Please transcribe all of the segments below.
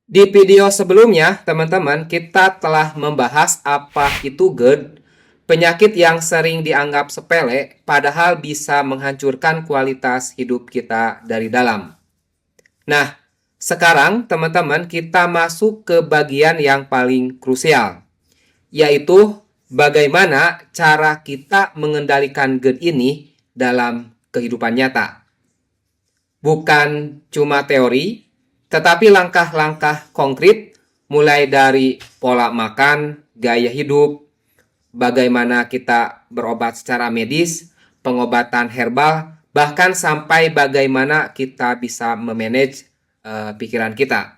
Di video sebelumnya, teman-teman, kita telah membahas apa itu GERD, penyakit yang sering dianggap sepele, padahal bisa menghancurkan kualitas hidup kita dari dalam. Nah, sekarang teman-teman kita masuk ke bagian yang paling krusial, yaitu bagaimana cara kita mengendalikan GERD ini dalam kehidupan nyata. Bukan cuma teori, tetapi langkah-langkah konkret mulai dari pola makan, gaya hidup, bagaimana kita berobat secara medis, pengobatan herbal, bahkan sampai bagaimana kita bisa memanage pikiran kita.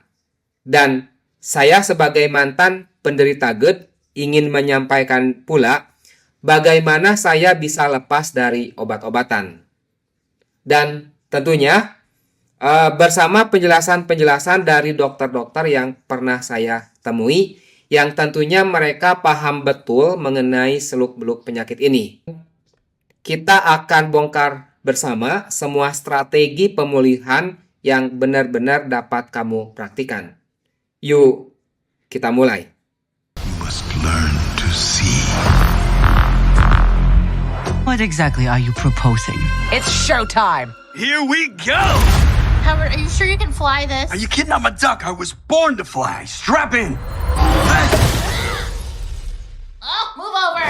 Dan saya sebagai mantan penderita GERD ingin menyampaikan pula bagaimana saya bisa lepas dari obat-obatan. Dan tentunya bersama penjelasan-penjelasan dari dokter-dokter yang pernah saya temui, yang tentunya mereka paham betul mengenai seluk-beluk penyakit ini. Kita akan bongkar bersama semua strategi pemulihan yang benar-benar dapat kamu praktikan. Yuk, kita mulai. You must learn to see. What exactly are you proposing? It's showtime! Here we go! Howard, are you sure you can fly this? Are you kidding? I'm a duck. I was born to fly. Strap in. Oh, move over!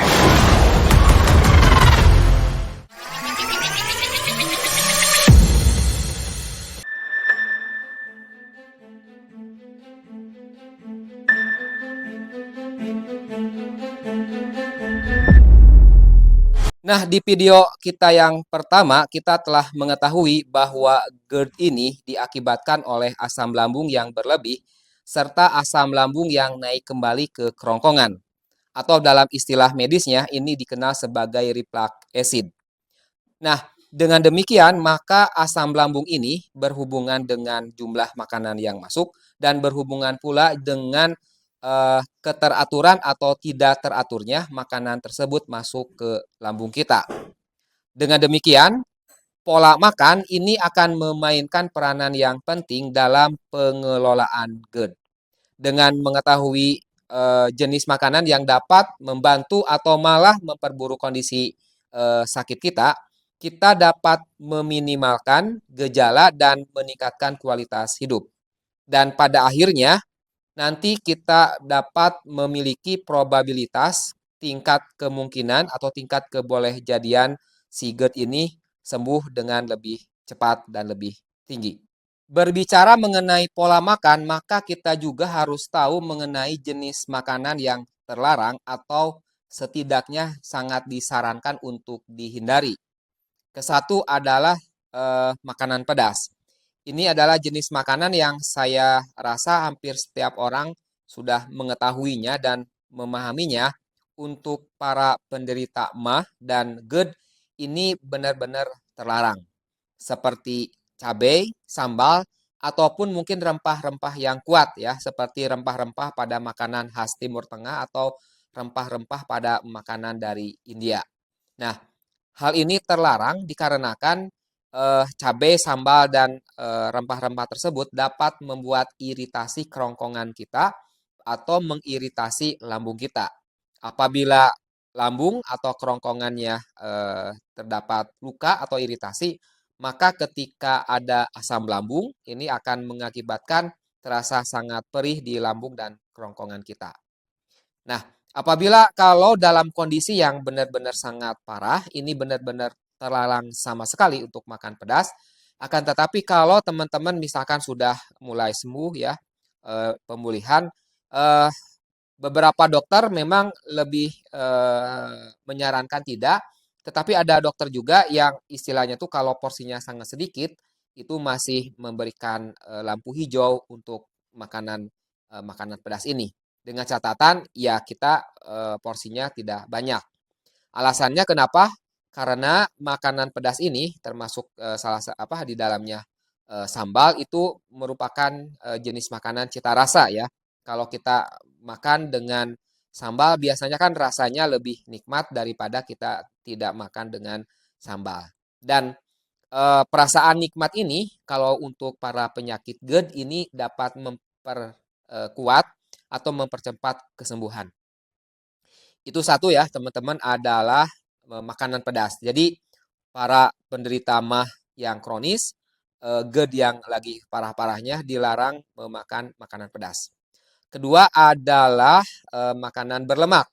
Nah, di video kita yang pertama, kita telah mengetahui bahwa GERD ini diakibatkan oleh asam lambung yang berlebih serta asam lambung yang naik kembali ke kerongkongan. Atau dalam istilah medisnya, ini dikenal sebagai reflux acid. Nah, dengan demikian, maka asam lambung ini berhubungan dengan jumlah makanan yang masuk dan berhubungan pula dengan keteraturan atau tidak teraturnya makanan tersebut masuk ke lambung kita. Dengan demikian, pola makan ini akan memainkan peranan yang penting dalam pengelolaan GERD. Dengan mengetahui jenis makanan yang dapat membantu atau malah memperburuk kondisi sakit kita, kita dapat meminimalkan gejala dan meningkatkan kualitas hidup. Dan pada akhirnya, nanti kita dapat memiliki probabilitas tingkat kemungkinan atau tingkat kebolehjadian si GERD ini sembuh dengan lebih cepat dan lebih tinggi. Berbicara mengenai pola makan, maka kita juga harus tahu mengenai jenis makanan yang terlarang atau setidaknya sangat disarankan untuk dihindari. Kesatu adalah makanan pedas. Ini adalah jenis makanan yang saya rasa hampir setiap orang sudah mengetahuinya dan memahaminya. Untuk para penderita MAH dan GERD ini benar-benar terlarang. Seperti cabai, sambal, ataupun mungkin rempah-rempah yang kuat ya, seperti rempah-rempah pada makanan khas Timur Tengah atau rempah-rempah pada makanan dari India. Nah, hal ini terlarang dikarenakan cabai, sambal, dan rempah-rempah tersebut dapat membuat iritasi kerongkongan kita atau mengiritasi lambung kita. Apabila lambung atau kerongkongannya terdapat luka atau iritasi, maka ketika ada asam lambung, ini akan mengakibatkan terasa sangat perih di lambung dan kerongkongan kita. Nah, apabila kalau dalam kondisi yang benar-benar sangat parah, ini benar-benar terlarang sama sekali untuk makan pedas. Akan tetapi kalau teman-teman misalkan sudah mulai sembuh ya, pemulihan, beberapa dokter memang lebih menyarankan tidak, tetapi ada dokter juga yang istilahnya tuh kalau porsinya sangat sedikit, itu masih memberikan lampu hijau untuk makanan pedas ini. Dengan catatan ya kita porsinya tidak banyak. Alasannya kenapa? Karena makanan pedas ini termasuk di dalamnya sambal itu merupakan jenis makanan cita rasa ya. Kalau kita makan dengan sambal biasanya kan rasanya lebih nikmat daripada kita tidak makan dengan sambal. Dan perasaan nikmat ini kalau untuk para penyakit GERD ini dapat kuat atau mempercepat kesembuhan. Itu satu ya teman-teman adalah makanan pedas. Jadi para penderita MAH yang kronis, GERD yang lagi parah-parahnya dilarang memakan makanan pedas. Kedua adalah makanan berlemak.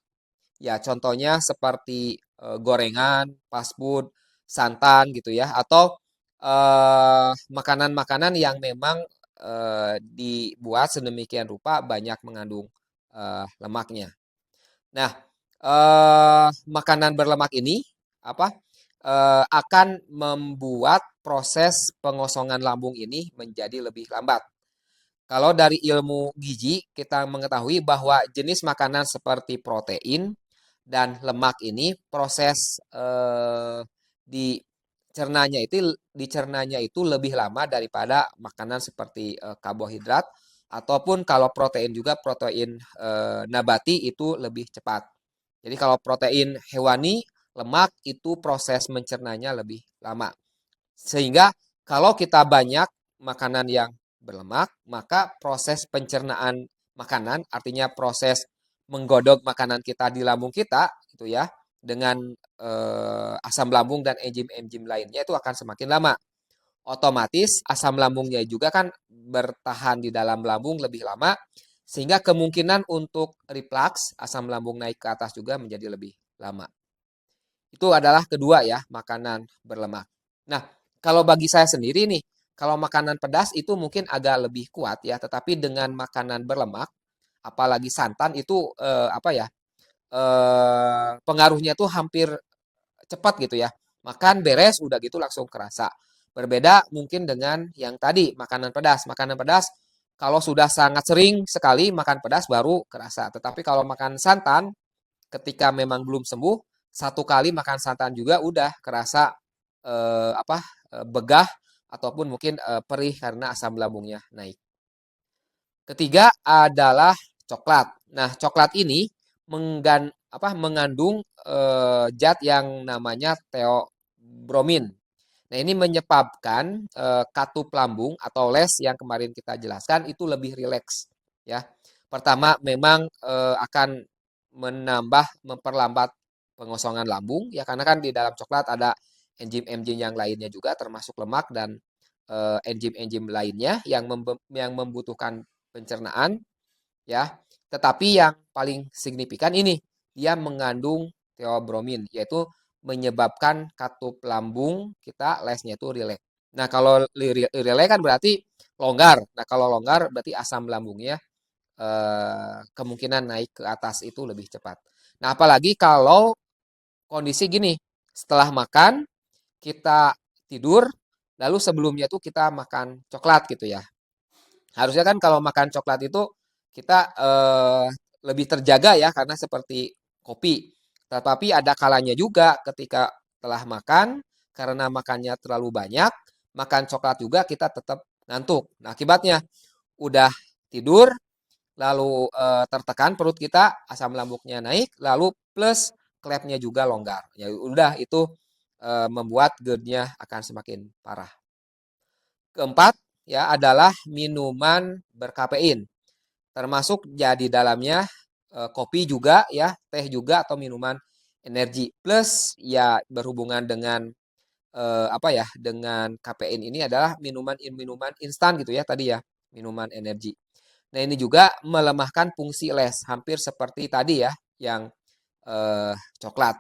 Ya contohnya seperti gorengan, fast food, santan gitu ya, atau makanan-makanan yang memang dibuat sedemikian rupa banyak mengandung lemaknya. Nah, makanan berlemak ini akan membuat proses pengosongan lambung ini menjadi lebih lambat. Kalau dari ilmu gizi kita mengetahui bahwa jenis makanan seperti protein dan lemak ini proses dicernanya itu lebih lama daripada makanan seperti karbohidrat ataupun kalau protein juga protein nabati itu lebih cepat. Jadi kalau protein hewani, lemak itu proses mencernanya lebih lama. Sehingga kalau kita banyak makanan yang berlemak, maka proses pencernaan makanan, artinya proses menggodok makanan kita di lambung kita, gitu ya, dengan asam lambung dan enzim-enzim lainnya itu akan semakin lama. Otomatis asam lambungnya juga kan bertahan di dalam lambung lebih lama, sehingga kemungkinan untuk reflux, asam lambung naik ke atas juga menjadi lebih lama. Itu adalah kedua ya, makanan berlemak. Nah, kalau bagi saya sendiri nih, kalau makanan pedas itu mungkin agak lebih kuat ya, tetapi dengan makanan berlemak, apalagi santan itu pengaruhnya tuh hampir cepat gitu ya. Makan beres udah gitu langsung kerasa. Berbeda mungkin dengan yang tadi makanan pedas. Makanan pedas kalau sudah sangat sering sekali makan pedas baru kerasa. Tetapi kalau makan santan ketika memang belum sembuh, satu kali makan santan juga udah kerasa begah ataupun mungkin perih karena asam lambungnya naik. Ketiga adalah coklat. Nah, coklat ini mengandung zat yang namanya theobromine. Nah, ini menyebabkan katup lambung atau les yang kemarin kita jelaskan itu lebih rileks ya. Pertama memang akan memperlambat pengosongan lambung ya karena kan di dalam coklat ada enzim-enzim yang lainnya juga termasuk lemak dan enzim-enzim lainnya yang membutuhkan pencernaan ya. Tetapi yang paling signifikan ini dia mengandung theobromine yaitu menyebabkan katup lambung kita lesnya itu rileks. Nah, kalau rileks kan berarti longgar. Nah, kalau longgar berarti asam lambungnya kemungkinan naik ke atas itu lebih cepat. Nah, apalagi kalau kondisi gini, setelah makan kita tidur, lalu sebelumnya tuh kita makan coklat gitu ya. Harusnya kan kalau makan coklat itu kita lebih terjaga ya karena seperti kopi. Tetapi ada kalanya juga ketika telah makan karena makannya terlalu banyak, makan coklat juga kita tetap ngantuk. Nah, akibatnya udah tidur lalu tertekan perut kita, asam lambungnya naik, lalu plus klepnya juga longgar. Ya udah itu membuat GERD-nya akan semakin parah. Keempat ya adalah minuman berkafein. Termasuk jadi dalamnya kopi juga ya, teh juga atau minuman energi. Plus ya berhubungan dengan dengan kafein ini adalah minuman instan gitu ya tadi ya, minuman energi. Nah, ini juga melemahkan fungsi les hampir seperti tadi ya yang coklat.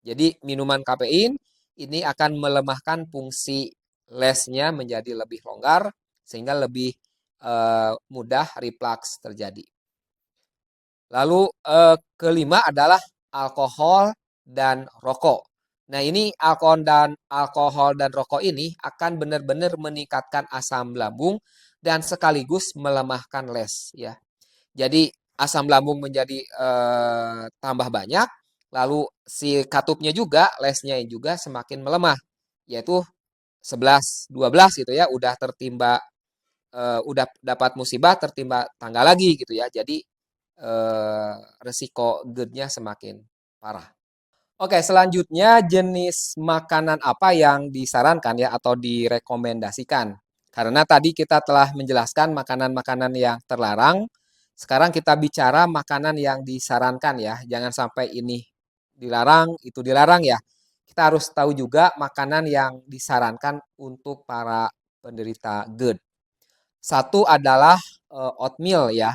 Jadi minuman kafein ini akan melemahkan fungsi lesnya menjadi lebih longgar sehingga lebih mudah reflux terjadi. Lalu kelima adalah alkohol dan rokok. Nah, ini alkohol dan rokok ini akan benar-benar meningkatkan asam lambung dan sekaligus melemahkan les ya. Jadi asam lambung menjadi tambah banyak, lalu si katupnya juga, lesnya juga semakin melemah, yaitu 11, 12 gitu ya, udah tertimba udah dapat musibah tertimba tangga lagi gitu ya. Jadi resiko GERD-nya semakin parah. Oke, selanjutnya jenis makanan apa yang disarankan ya atau direkomendasikan? Karena tadi kita telah menjelaskan makanan-makanan yang terlarang Sekarang kita bicara makanan yang disarankan ya, jangan sampai ini dilarang, itu dilarang ya. Kita harus tahu juga makanan yang disarankan untuk para penderita GERD. Satu adalah oatmeal ya.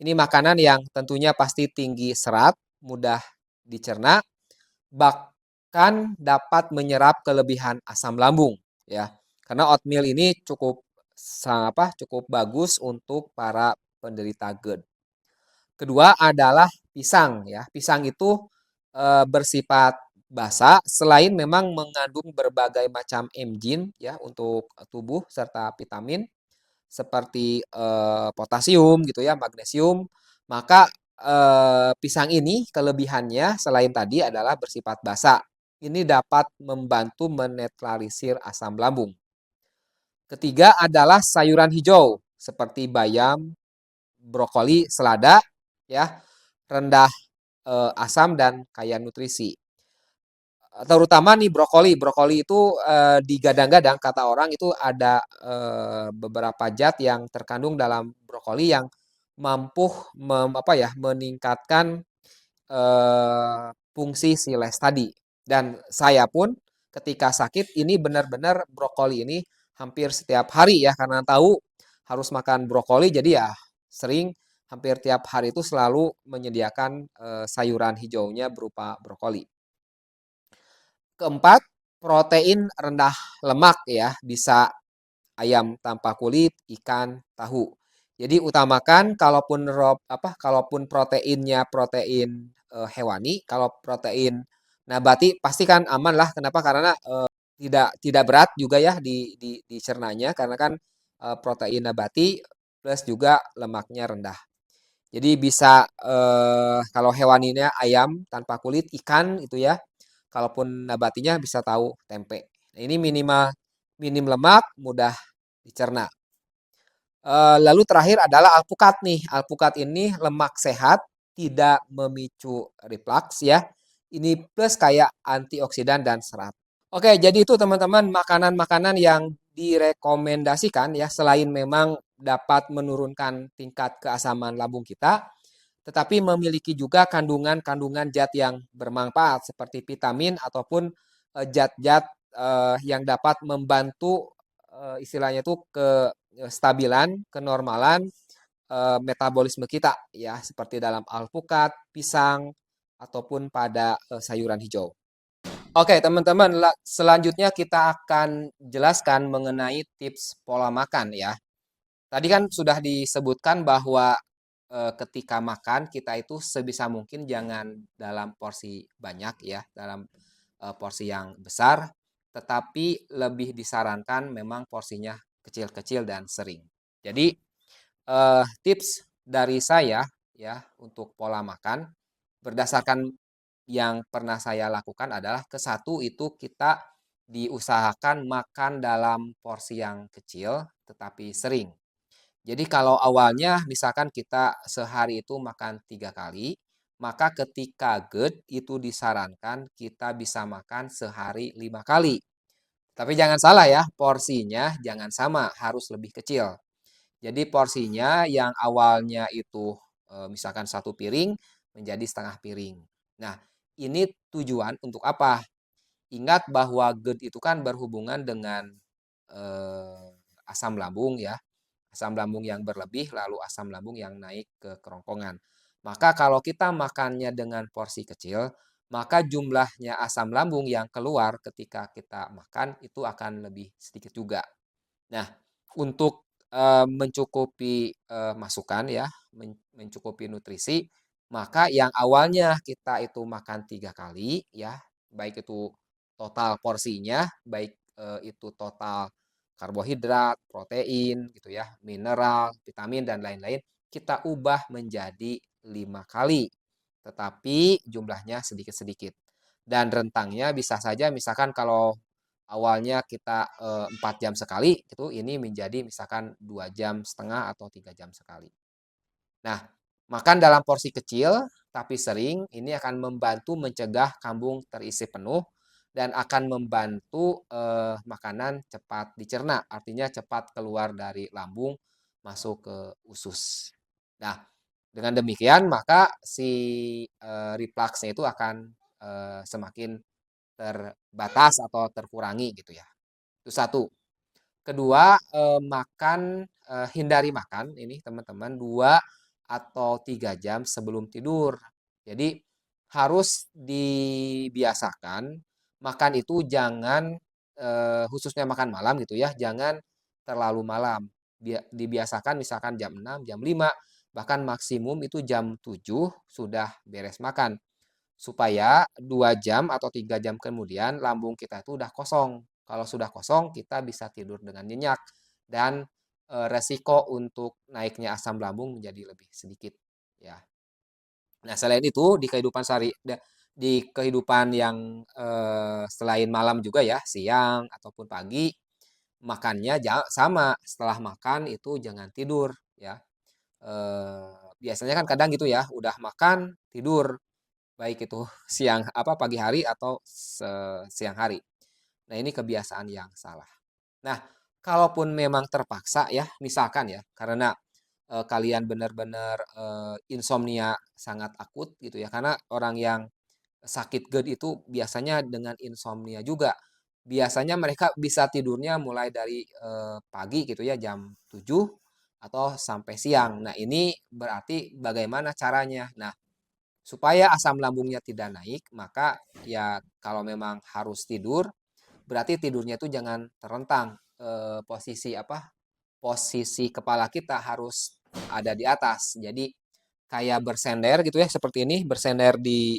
Ini makanan yang tentunya pasti tinggi serat, mudah dicerna, bahkan dapat menyerap kelebihan asam lambung ya. Karena oatmeal ini cukup bagus untuk para penderita GERD. Kedua adalah pisang ya. Pisang itu bersifat basa selain memang mengandung berbagai macam enzim ya untuk tubuh serta vitamin seperti potasium gitu ya, magnesium. Maka pisang ini kelebihannya selain tadi adalah bersifat basa. Ini dapat membantu menetralisir asam lambung. Ketiga adalah sayuran hijau seperti bayam, brokoli, selada ya, rendah asam dan kaya nutrisi. Terutama nih brokoli, brokoli itu digadang-gadang kata orang itu ada beberapa zat yang terkandung dalam brokoli yang mampu meningkatkan fungsi si les tadi. Dan saya pun ketika sakit ini benar-benar brokoli ini hampir setiap hari ya karena tahu harus makan brokoli jadi ya sering hampir tiap hari itu selalu menyediakan sayuran hijaunya berupa brokoli. Keempat, protein rendah lemak ya, bisa ayam tanpa kulit, ikan, tahu. Jadi utamakan kalaupun proteinnya protein hewani, kalau protein nabati pasti kan aman lah. Kenapa? Karena tidak berat juga ya dicernanya karena kan protein nabati plus juga lemaknya rendah. Jadi bisa kalau hewaninya ayam tanpa kulit, ikan itu ya. Kalaupun nabatinya bisa tahu tempe. Nah, ini minim lemak, mudah dicerna. Lalu terakhir adalah alpukat nih. Alpukat ini lemak sehat, tidak memicu reflux ya. Ini plus kayak antioksidan dan serat. Oke, jadi itu teman-teman makanan-makanan yang direkomendasikan ya selain memang dapat menurunkan tingkat keasaman lambung kita, tetapi memiliki juga kandungan-kandungan zat yang bermanfaat seperti vitamin ataupun zat-zat yang dapat membantu istilahnya itu kestabilan, kenormalan metabolisme kita ya seperti dalam alpukat, pisang ataupun pada sayuran hijau. Oke, teman-teman, selanjutnya kita akan jelaskan mengenai tips pola makan ya. Tadi kan sudah disebutkan bahwa ketika makan kita itu sebisa mungkin jangan dalam porsi banyak ya, dalam porsi yang besar, tetapi lebih disarankan memang porsinya kecil-kecil dan sering. Jadi tips dari saya ya untuk pola makan berdasarkan yang pernah saya lakukan adalah satu itu kita diusahakan makan dalam porsi yang kecil tetapi sering. Jadi kalau awalnya misalkan kita sehari itu makan 3 kali, maka ketika GERD itu disarankan kita bisa makan sehari 5 kali. Tapi jangan salah ya, porsinya jangan sama, harus lebih kecil. Jadi porsinya yang awalnya itu misalkan 1 piring menjadi setengah piring. Nah, ini tujuan untuk apa? Ingat bahwa GERD itu kan berhubungan dengan asam lambung ya. Asam lambung yang berlebih lalu asam lambung yang naik ke kerongkongan. Maka kalau kita makannya dengan porsi kecil, maka jumlahnya asam lambung yang keluar ketika kita makan itu akan lebih sedikit juga. Nah, untuk mencukupi masukan ya, mencukupi nutrisi, maka yang awalnya kita itu makan 3 kali ya, baik itu total porsinya, baik itu total karbohidrat, protein gitu ya, mineral, vitamin dan lain-lain, kita ubah menjadi 5 kali. Tetapi jumlahnya sedikit-sedikit. Dan rentangnya bisa saja misalkan kalau awalnya kita 4 jam sekali gitu, ini menjadi misalkan 2 jam setengah atau 3 jam sekali. Nah, makan dalam porsi kecil tapi sering ini akan membantu mencegah kambung terisi penuh dan akan membantu makanan cepat dicerna, artinya cepat keluar dari lambung masuk ke usus. Nah, Dengan demikian maka si refluksnya itu akan semakin terbatas atau terkurangi gitu ya. Itu satu. Kedua, hindari makan ini teman-teman 2 atau 3 jam sebelum tidur. Jadi harus dibiasakan makan itu jangan, khususnya makan malam gitu ya, jangan terlalu malam. Dibiasakan misalkan jam 6, jam 5, bahkan maksimum itu jam 7 sudah beres makan. Supaya 2 jam atau 3 jam kemudian lambung kita itu udah kosong. Kalau sudah kosong kita bisa tidur dengan nyenyak dan, resiko untuk naiknya asam lambung menjadi lebih sedikit, ya. Nah, selain itu di kehidupan yang, selain malam juga ya, siang ataupun pagi, makannya sama, setelah makan itu jangan tidur ya. Biasanya kan kadang gitu ya, udah makan tidur. Baik itu pagi hari atau siang hari. Nah, ini kebiasaan yang salah. Nah, kalaupun memang terpaksa ya, misalkan ya, karena, kalian benar-benar, insomnia sangat akut gitu ya, karena orang yang sakit GERD itu biasanya dengan insomnia juga. Biasanya mereka bisa tidurnya mulai dari, pagi gitu ya, jam 7 atau sampai siang. Nah, ini berarti bagaimana caranya? Nah, supaya asam lambungnya tidak naik, maka ya kalau memang harus tidur, berarti tidurnya itu jangan terlentang. Posisi kepala kita harus ada di atas. Jadi kayak bersender gitu ya, seperti ini, bersender di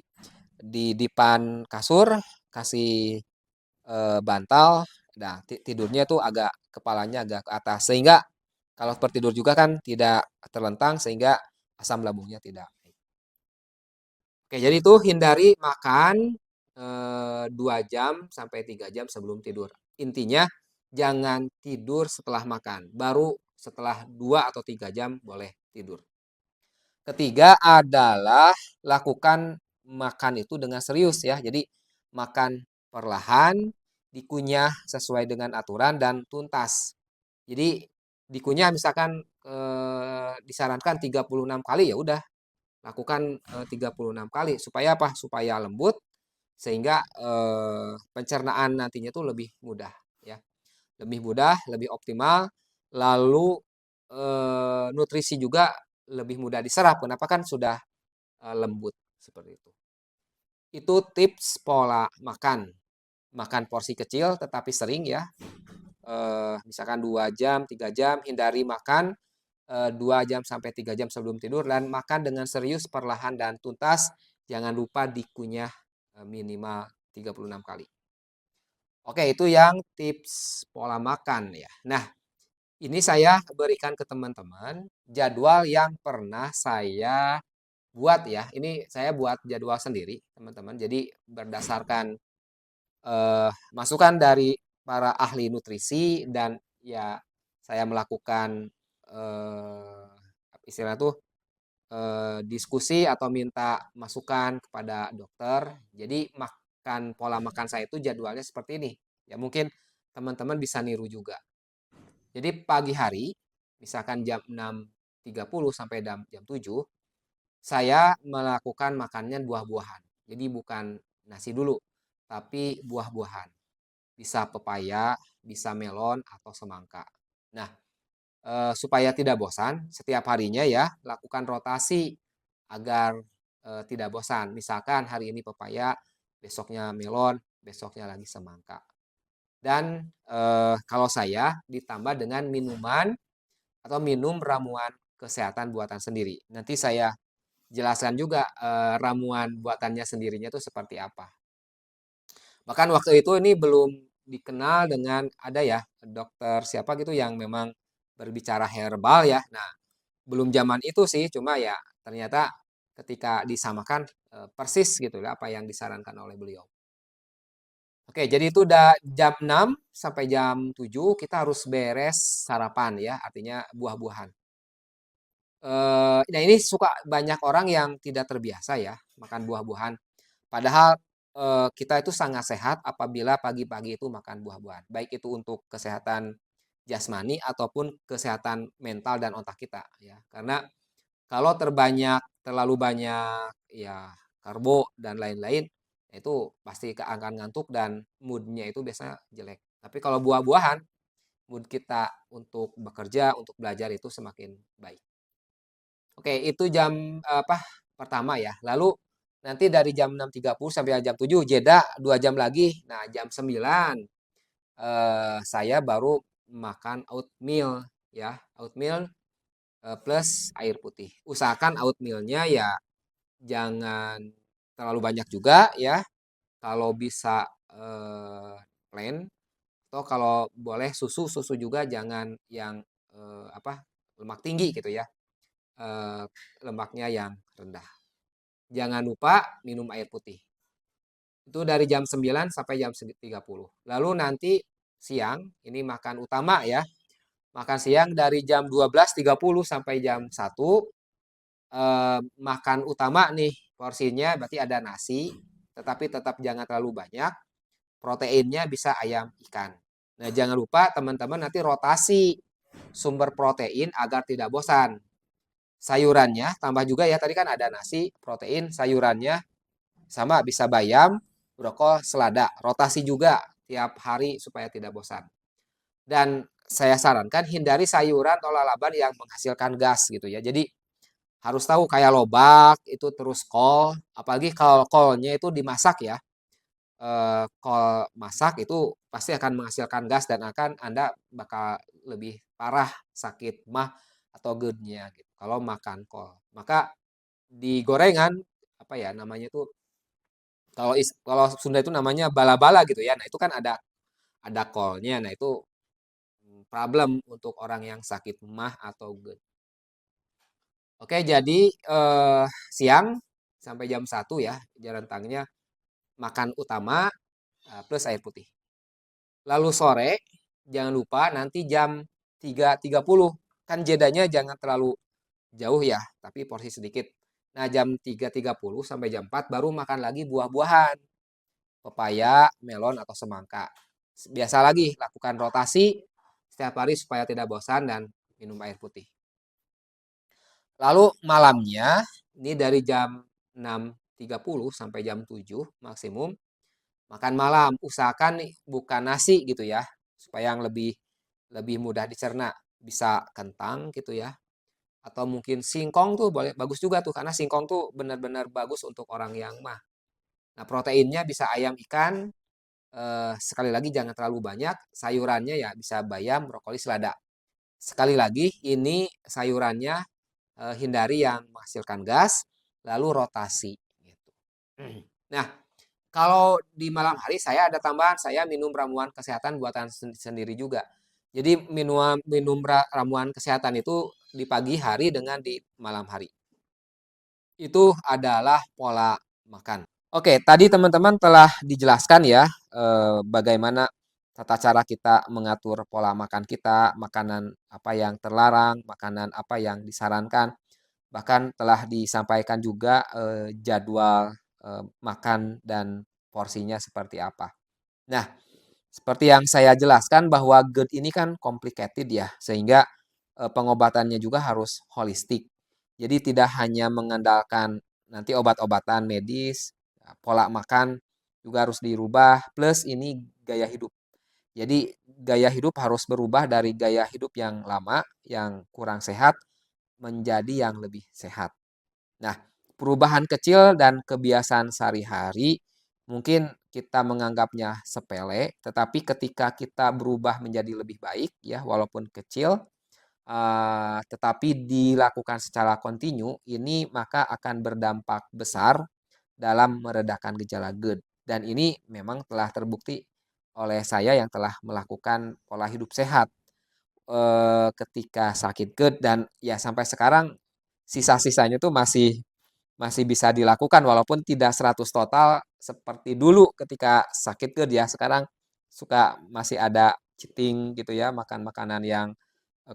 depan kasur, kasih bantal. Nah, tidurnya tuh kepalanya agak ke atas sehingga kalau tertidur juga kan tidak terlentang sehingga asam lambungnya tidak naik. Oke, jadi itu hindari makan 2 jam sampai 3 jam sebelum tidur. Intinya jangan tidur setelah makan, baru setelah 2 atau 3 jam boleh tidur. Ketiga adalah lakukan makan itu dengan serius ya. Jadi makan perlahan, dikunyah sesuai dengan aturan dan tuntas. Jadi dikunyah misalkan disarankan 36 kali ya udah lakukan 36 kali supaya apa? Supaya lembut sehingga pencernaan nantinya tuh lebih mudah ya. Lebih mudah, lebih optimal, lalu nutrisi juga lebih mudah diserap. Kenapa kan sudah lembut seperti itu. Itu tips pola makan. Makan porsi kecil tetapi sering ya. Misalkan 2 jam, 3 jam, hindari makan 2 jam sampai 3 jam sebelum tidur dan makan dengan serius, perlahan dan tuntas. Jangan lupa dikunyah minimal 36 kali. Oke, itu yang tips pola makan ya. Nah, ini saya berikan ke teman-teman jadwal yang pernah saya buat ya. Ini saya buat jadwal sendiri, teman-teman. Jadi berdasarkan masukan dari para ahli nutrisi dan ya saya melakukan istilah tuh diskusi atau minta masukan kepada dokter. Jadi pola makan saya itu jadwalnya seperti ini. Ya mungkin teman-teman bisa niru juga. Jadi pagi hari, misalkan jam 6.30 sampai jam 7, saya melakukan makannya buah-buahan. Jadi bukan nasi dulu, tapi buah-buahan. Bisa pepaya, bisa melon atau semangka. Nah, supaya tidak bosan, setiap harinya ya lakukan rotasi agar tidak bosan. Misalkan hari ini pepaya, besoknya melon, besoknya lagi semangka. Dan kalau saya ditambah dengan minuman atau minum ramuan kesehatan buatan sendiri. Nanti saya jelaskan juga ramuan buatannya sendirinya itu seperti apa. Bahkan waktu itu ini belum dikenal dengan ada ya dokter siapa gitu yang memang berbicara herbal ya. Nah, belum zaman itu sih, cuma ya ternyata ketika disamakan persis gitu ya apa yang disarankan oleh beliau. Oke, jadi itu udah jam 6 sampai jam 7 kita harus beres sarapan ya, artinya buah-buahan. Nah ini suka banyak orang yang tidak terbiasa ya makan buah-buahan. Padahal kita itu sangat sehat apabila pagi-pagi itu makan buah-buahan. Baik itu untuk kesehatan jasmani ataupun kesehatan mental dan otak kita ya. Karena Kalau terlalu banyak ya karbo dan lain-lain, itu pasti akan ngantuk dan mood-nya itu biasanya jelek. Tapi kalau buah-buahan, mood kita untuk bekerja, untuk belajar itu semakin baik. Oke, itu jam pertama ya. Lalu nanti dari jam 6.30 sampai jam 7 jeda 2 jam lagi. Nah, jam 9 saya baru makan oatmeal ya. Oatmeal plus air putih. Usahakan oatmealnya ya jangan terlalu banyak juga ya. Kalau bisa plain atau kalau boleh susu juga jangan yang lemak tinggi gitu ya. eh, Lemaknya yang rendah. Jangan lupa minum air putih. Itu dari jam 9 sampai jam 30. Lalu nanti siang, ini makan utama ya. Makan siang dari jam 12.30 sampai jam 1. Makan utama nih, porsinya berarti ada nasi, tetapi tetap jangan terlalu banyak. Proteinnya bisa ayam, ikan. Nah, jangan lupa teman-teman nanti rotasi sumber protein agar tidak bosan. Sayurannya tambah juga ya, tadi kan ada nasi, protein, sayurannya sama bisa bayam, brokol, selada. Rotasi juga tiap hari supaya tidak bosan. Dan saya sarankan hindari sayuran atau lalapan yang menghasilkan gas gitu ya. Jadi harus tahu kayak lobak itu terus kol, apalagi kalau kolnya itu dimasak ya. Kol masak itu pasti akan menghasilkan gas dan Anda bakal lebih parah sakit mah atau GERD-nya gitu kalau makan kol. Maka di gorengan apa ya namanya itu kalau Sunda itu namanya bala-bala gitu ya. Nah, itu kan ada kolnya. Nah, itu problem untuk orang yang sakit mah atau GERD. Oke, jadi siang sampai jam 1 ya, rentangnya makan utama plus air putih. Lalu sore jangan lupa nanti jam 3.30 kan jedanya jangan terlalu jauh ya, tapi porsi sedikit. Nah, jam 3.30 sampai jam 4 baru makan lagi buah-buahan. Pepaya, melon atau semangka. Biasa lagi lakukan rotasi setiap hari supaya tidak bosan dan minum air putih. Lalu malamnya ini dari jam 6.30 sampai jam 7 maksimum makan malam. Usahakan nih bukan nasi gitu ya, supaya yang lebih mudah dicerna. Bisa kentang gitu ya. Atau mungkin singkong tuh boleh bagus juga tuh karena singkong tuh benar-benar bagus untuk orang yang mah. Nah, proteinnya bisa ayam, ikan. Sekali lagi jangan terlalu banyak. Sayurannya ya bisa bayam, brokoli, selada. Sekali lagi ini sayurannya hindari yang menghasilkan gas, lalu rotasi gitu. Nah, kalau di malam hari saya ada tambahan, saya minum ramuan kesehatan buatan sendiri juga. Jadi minum ramuan kesehatan itu di pagi hari dengan di malam hari. Itu adalah pola makan. Oke, tadi teman-teman telah dijelaskan ya bagaimana tata cara kita mengatur pola makan kita, makanan apa yang terlarang, makanan apa yang disarankan. Bahkan telah disampaikan juga jadwal makan dan porsinya seperti apa. Nah, seperti yang saya jelaskan bahwa GERD ini kan complicated ya, sehingga pengobatannya juga harus holistik. Jadi tidak hanya mengandalkan nanti obat-obatan medis, ya, pola makan juga harus dirubah, plus ini gaya hidup. Jadi gaya hidup harus berubah dari gaya hidup yang lama, yang kurang sehat, menjadi yang lebih sehat. Nah, perubahan kecil dan kebiasaan sehari-hari mungkin kita menganggapnya sepele, tetapi ketika kita berubah menjadi lebih baik ya, walaupun kecil, tetapi dilakukan secara kontinu, ini maka akan berdampak besar dalam meredakan gejala GERD. Dan ini memang telah terbukti oleh saya yang telah melakukan pola hidup sehat ketika sakit GERD dan ya sampai sekarang sisa-sisanya tuh masih bisa dilakukan walaupun tidak 100 total seperti dulu ketika sakit GERD ya. Sekarang suka masih ada cheating gitu ya, makan makanan yang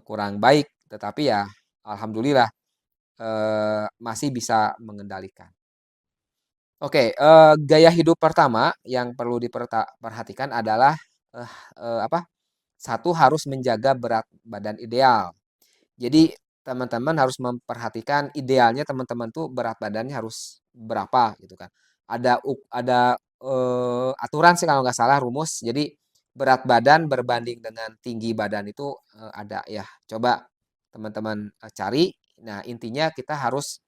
kurang baik, tetapi ya alhamdulillah masih bisa mengendalikan. Oke, gaya hidup pertama yang perlu diperhatikan adalah satu harus menjaga berat badan ideal. Jadi teman-teman harus memperhatikan idealnya teman-teman tuh berat badannya harus berapa gitu kan. Ada aturan sih kalau nggak salah rumus. Jadi berat badan berbanding dengan tinggi badan itu ada ya. Coba teman-teman cari. Nah, intinya kita harus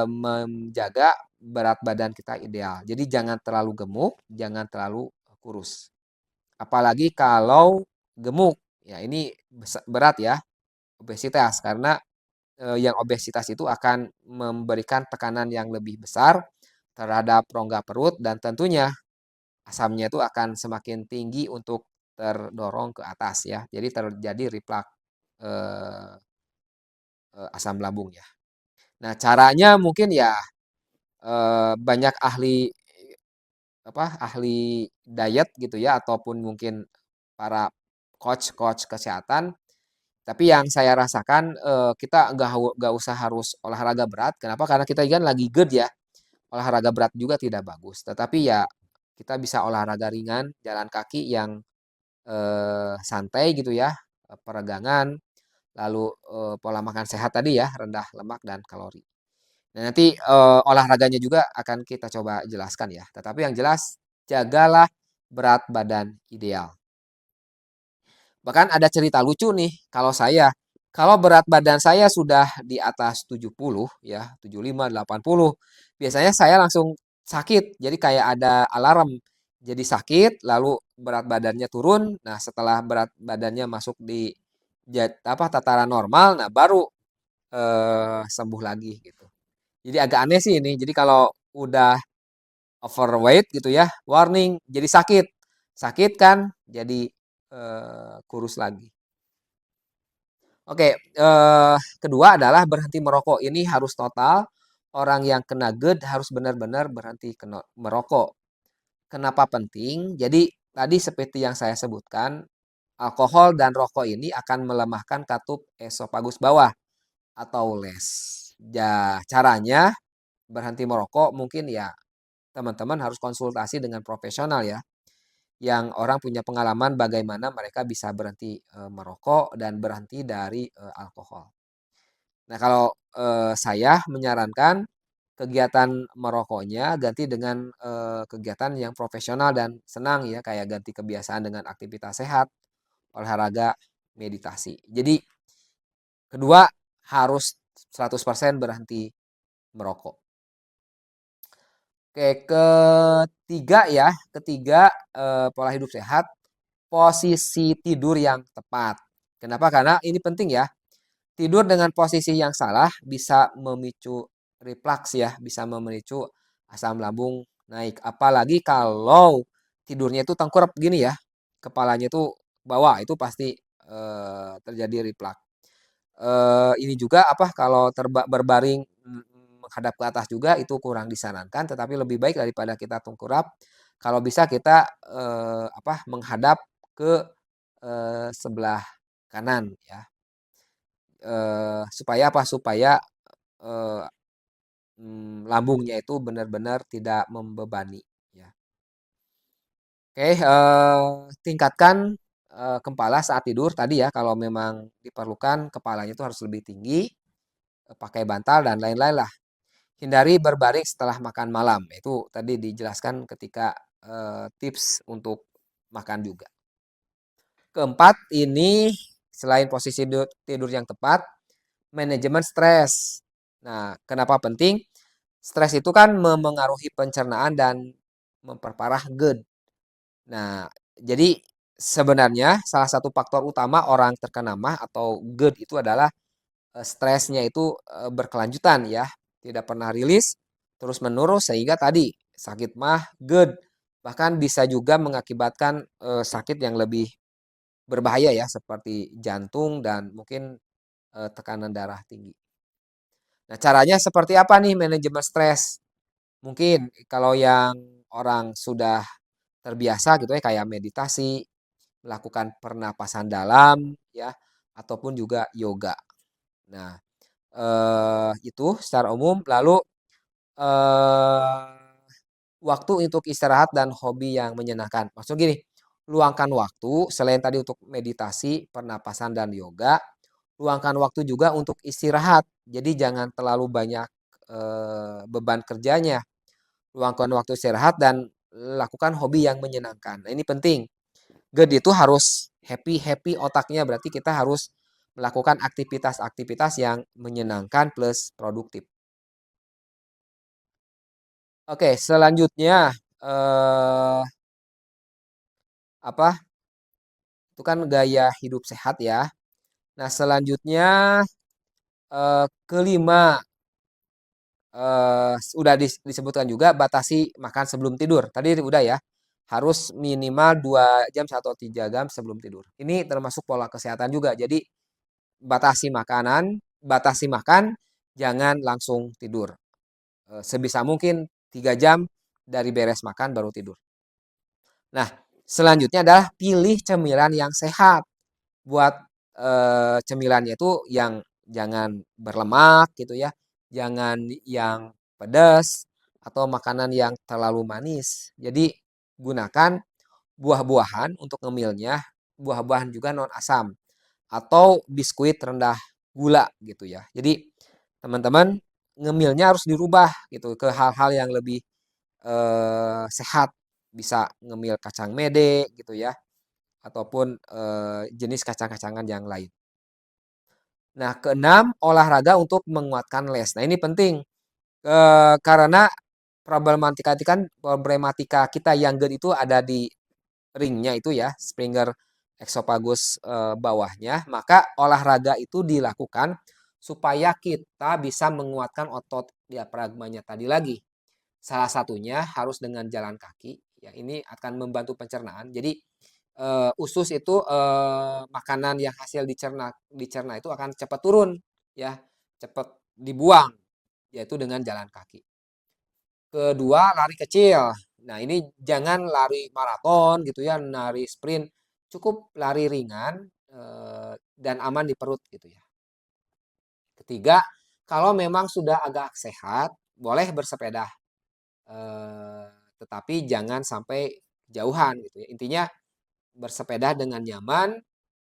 menjaga berat badan kita ideal. Jadi jangan terlalu gemuk, jangan terlalu kurus. Apalagi kalau gemuk, ya ini berat ya, obesitas karena yang obesitas itu akan memberikan tekanan yang lebih besar terhadap rongga perut dan tentunya asamnya itu akan semakin tinggi untuk terdorong ke atas ya. Jadi terjadi reflux eh, asam lambung ya. Nah, caranya mungkin ya banyak ahli diet gitu ya ataupun mungkin para coach kesehatan. Tapi yang saya rasakan kita nggak usah harus olahraga berat. Kenapa? Karena kita kan lagi good ya. Olahraga berat juga tidak bagus. Tetapi ya kita bisa olahraga ringan, jalan kaki yang santai gitu ya, peregangan, lalu pola makan sehat tadi ya, rendah lemak dan kalori. Nah, nanti olahraganya juga akan kita coba jelaskan ya. Tetapi yang jelas jagalah berat badan ideal. Bahkan ada cerita lucu nih kalau saya. Kalau berat badan saya sudah di atas 70 ya, 75, 80, biasanya saya langsung sakit. Jadi kayak ada alarm. Jadi sakit, lalu berat badannya turun. Nah, setelah berat badannya masuk di tataran normal, nah baru sembuh lagi gitu. Jadi agak aneh sih ini. Jadi kalau udah overweight gitu ya, warning, jadi sakit. Sakit kan, jadi kurus lagi. Oke, kedua adalah berhenti merokok. Ini harus total. Orang yang kena GERD harus benar-benar berhenti merokok. Kenapa penting? Jadi tadi seperti yang saya sebutkan, alkohol dan rokok ini akan melemahkan katup esofagus bawah atau les. Ya, caranya berhenti merokok mungkin ya teman-teman harus konsultasi dengan profesional ya. Yang orang punya pengalaman bagaimana mereka bisa berhenti merokok dan berhenti dari alkohol. Nah, kalau saya menyarankan kegiatan merokoknya ganti dengan kegiatan yang profesional dan senang ya, kayak ganti kebiasaan dengan aktivitas sehat, olahraga, meditasi. Jadi kedua harus 100% berhenti merokok. Oke, ketiga pola hidup sehat, posisi tidur yang tepat. Kenapa? Karena ini penting ya. Tidur dengan posisi yang salah bisa memicu reflux ya, bisa memicu asam lambung naik. Apalagi kalau tidurnya itu tengkurap gini ya, kepalanya itu bawah, itu pasti terjadi reflux. Ini juga kalau berbaring menghadap ke atas juga itu kurang disarankan, tetapi lebih baik daripada kita tengkurap, kalau bisa kita menghadap ke sebelah kanan ya. Supaya apa? Supaya eee, lambungnya itu benar-benar tidak membebani ya. Oke, tingkatkan kepala saat tidur tadi ya, kalau memang diperlukan kepalanya itu harus lebih tinggi, pakai bantal dan lain-lain lah. Hindari berbaring setelah makan malam, itu tadi dijelaskan ketika tips untuk makan juga. Keempat, ini selain posisi tidur yang tepat, manajemen stres. Nah, kenapa penting? Stres itu kan memengaruhi pencernaan dan memperparah GERD. Nah, jadi sebenarnya salah satu faktor utama orang terkena MAH atau GERD itu adalah stresnya itu berkelanjutan ya, tidak pernah rilis, terus menerus sehingga tadi sakit MAH, GERD, bahkan bisa juga mengakibatkan sakit yang lebih berbahaya ya seperti jantung dan mungkin tekanan darah tinggi. Nah, caranya seperti apa nih manajemen stres? Mungkin kalau yang orang sudah terbiasa gitu ya kayak meditasi, melakukan pernapasan dalam ya, ataupun juga yoga. Nah, itu secara umum. Lalu eh, waktu untuk istirahat dan hobi yang menyenangkan. Maksudnya gini, luangkan waktu selain tadi untuk meditasi, pernapasan dan yoga, luangkan waktu juga untuk istirahat. Jadi jangan terlalu banyak beban kerjanya. Luangkan waktu istirahat dan lakukan hobi yang menyenangkan. Nah, ini penting. GERD itu harus happy otaknya, berarti kita harus melakukan aktivitas-aktivitas yang menyenangkan plus produktif. Oke, selanjutnya apa? Itu kan gaya hidup sehat ya. Nah, selanjutnya kelima udah disebutkan juga batasi makan sebelum tidur. Tadi udah ya. Harus minimal 2 jam atau 3 jam sebelum tidur. Ini termasuk pola kesehatan juga. Jadi batasi makan, jangan langsung tidur. Sebisa mungkin 3 jam dari beres makan baru tidur. Nah, selanjutnya adalah pilih cemilan yang sehat. Buat cemilannya itu yang jangan berlemak gitu ya, jangan yang pedas atau makanan yang terlalu manis. Jadi gunakan buah-buahan untuk ngemilnya, buah-buahan juga non asam atau biskuit rendah gula gitu ya. Jadi teman-teman ngemilnya harus dirubah gitu ke hal-hal yang lebih sehat. Bisa ngemil kacang mede gitu ya ataupun jenis kacang-kacangan yang lain. Nah, keenam, olahraga untuk menguatkan les. Nah, ini penting karena problematika kita yang GERD itu ada di ringnya itu ya, Springer esophagus bawahnya, maka olahraga itu dilakukan supaya kita bisa menguatkan otot diafragmanya tadi lagi. Salah satunya harus dengan jalan kaki, ya ini akan membantu pencernaan. Jadi usus itu makanan yang hasil dicerna itu akan cepat turun, ya cepat dibuang, yaitu dengan jalan kaki. Kedua, lari kecil. Nah, ini jangan lari maraton gitu ya, lari sprint. Cukup lari ringan dan aman di perut gitu ya. Ketiga, kalau memang sudah agak sehat, boleh bersepeda. Tetapi jangan sampai jauhan gitu ya. Intinya bersepeda dengan nyaman,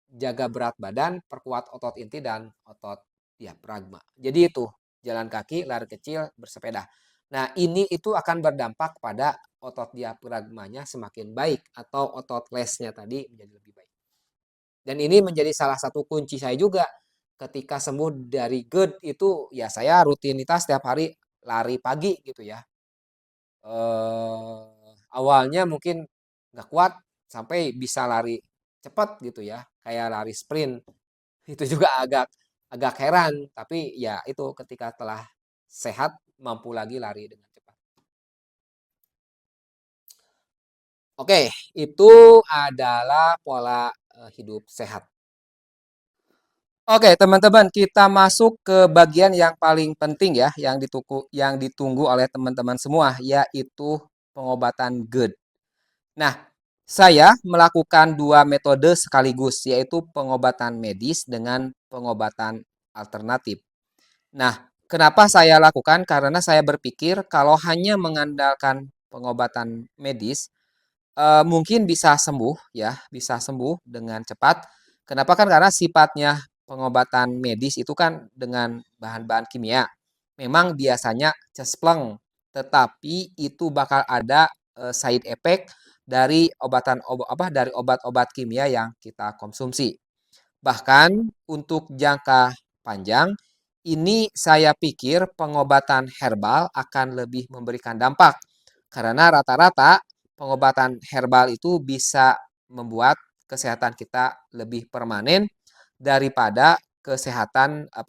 jaga berat badan, perkuat otot inti dan otot diafragma. Jadi itu, jalan kaki, lari kecil, bersepeda. Nah, ini itu akan berdampak pada otot diafragmanya semakin baik atau otot lesnya tadi menjadi lebih baik. Dan ini menjadi salah satu kunci saya juga ketika sembuh dari GERD itu ya saya rutinitas setiap hari lari pagi gitu ya. Awalnya mungkin nggak kuat sampai bisa lari cepat gitu ya, kayak lari sprint. Itu juga agak agak heran, tapi ya itu ketika telah sehat mampu lagi lari dengan cepat. Oke, itu adalah pola hidup sehat. Oke, teman-teman, kita masuk ke bagian yang paling penting ya, yang ditunggu oleh teman-teman semua, yaitu pengobatan GERD. Nah, saya melakukan 2 metode sekaligus, yaitu pengobatan medis dengan pengobatan alternatif. Nah, kenapa saya lakukan? Karena saya berpikir kalau hanya mengandalkan pengobatan medis, mungkin bisa sembuh ya, bisa sembuh dengan cepat. Kenapa? Kan karena sifatnya pengobatan medis itu kan dengan bahan-bahan kimia. Memang biasanya cespleng, tetapi itu bakal ada side effect dari dari obat-obat kimia yang kita konsumsi. Bahkan untuk jangka panjang, ini saya pikir pengobatan herbal akan lebih memberikan dampak. Karena rata-rata pengobatan herbal itu bisa membuat kesehatan kita lebih permanen daripada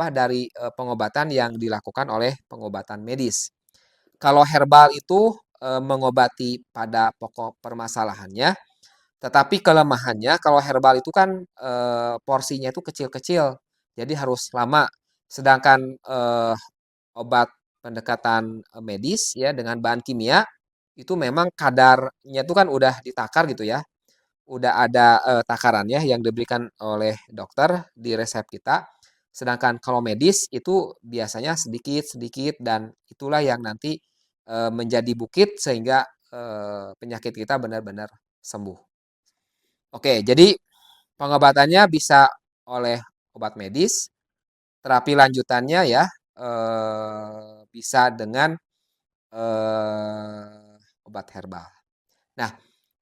dari pengobatan yang dilakukan oleh pengobatan medis. Kalau herbal itu mengobati pada pokok permasalahannya, tetapi kelemahannya kalau herbal itu kan porsinya itu kecil-kecil, jadi harus lama. Sedangkan obat pendekatan medis ya dengan bahan kimia itu memang kadarnya itu kan udah ditakar gitu ya. Udah ada takarannya yang diberikan oleh dokter di resep kita. Sedangkan kalau medis itu biasanya sedikit-sedikit dan itulah yang nanti menjadi bukit sehingga penyakit kita benar-benar sembuh. Oke, jadi pengobatannya bisa oleh obat medis. Terapi lanjutannya ya bisa dengan obat herbal. Nah,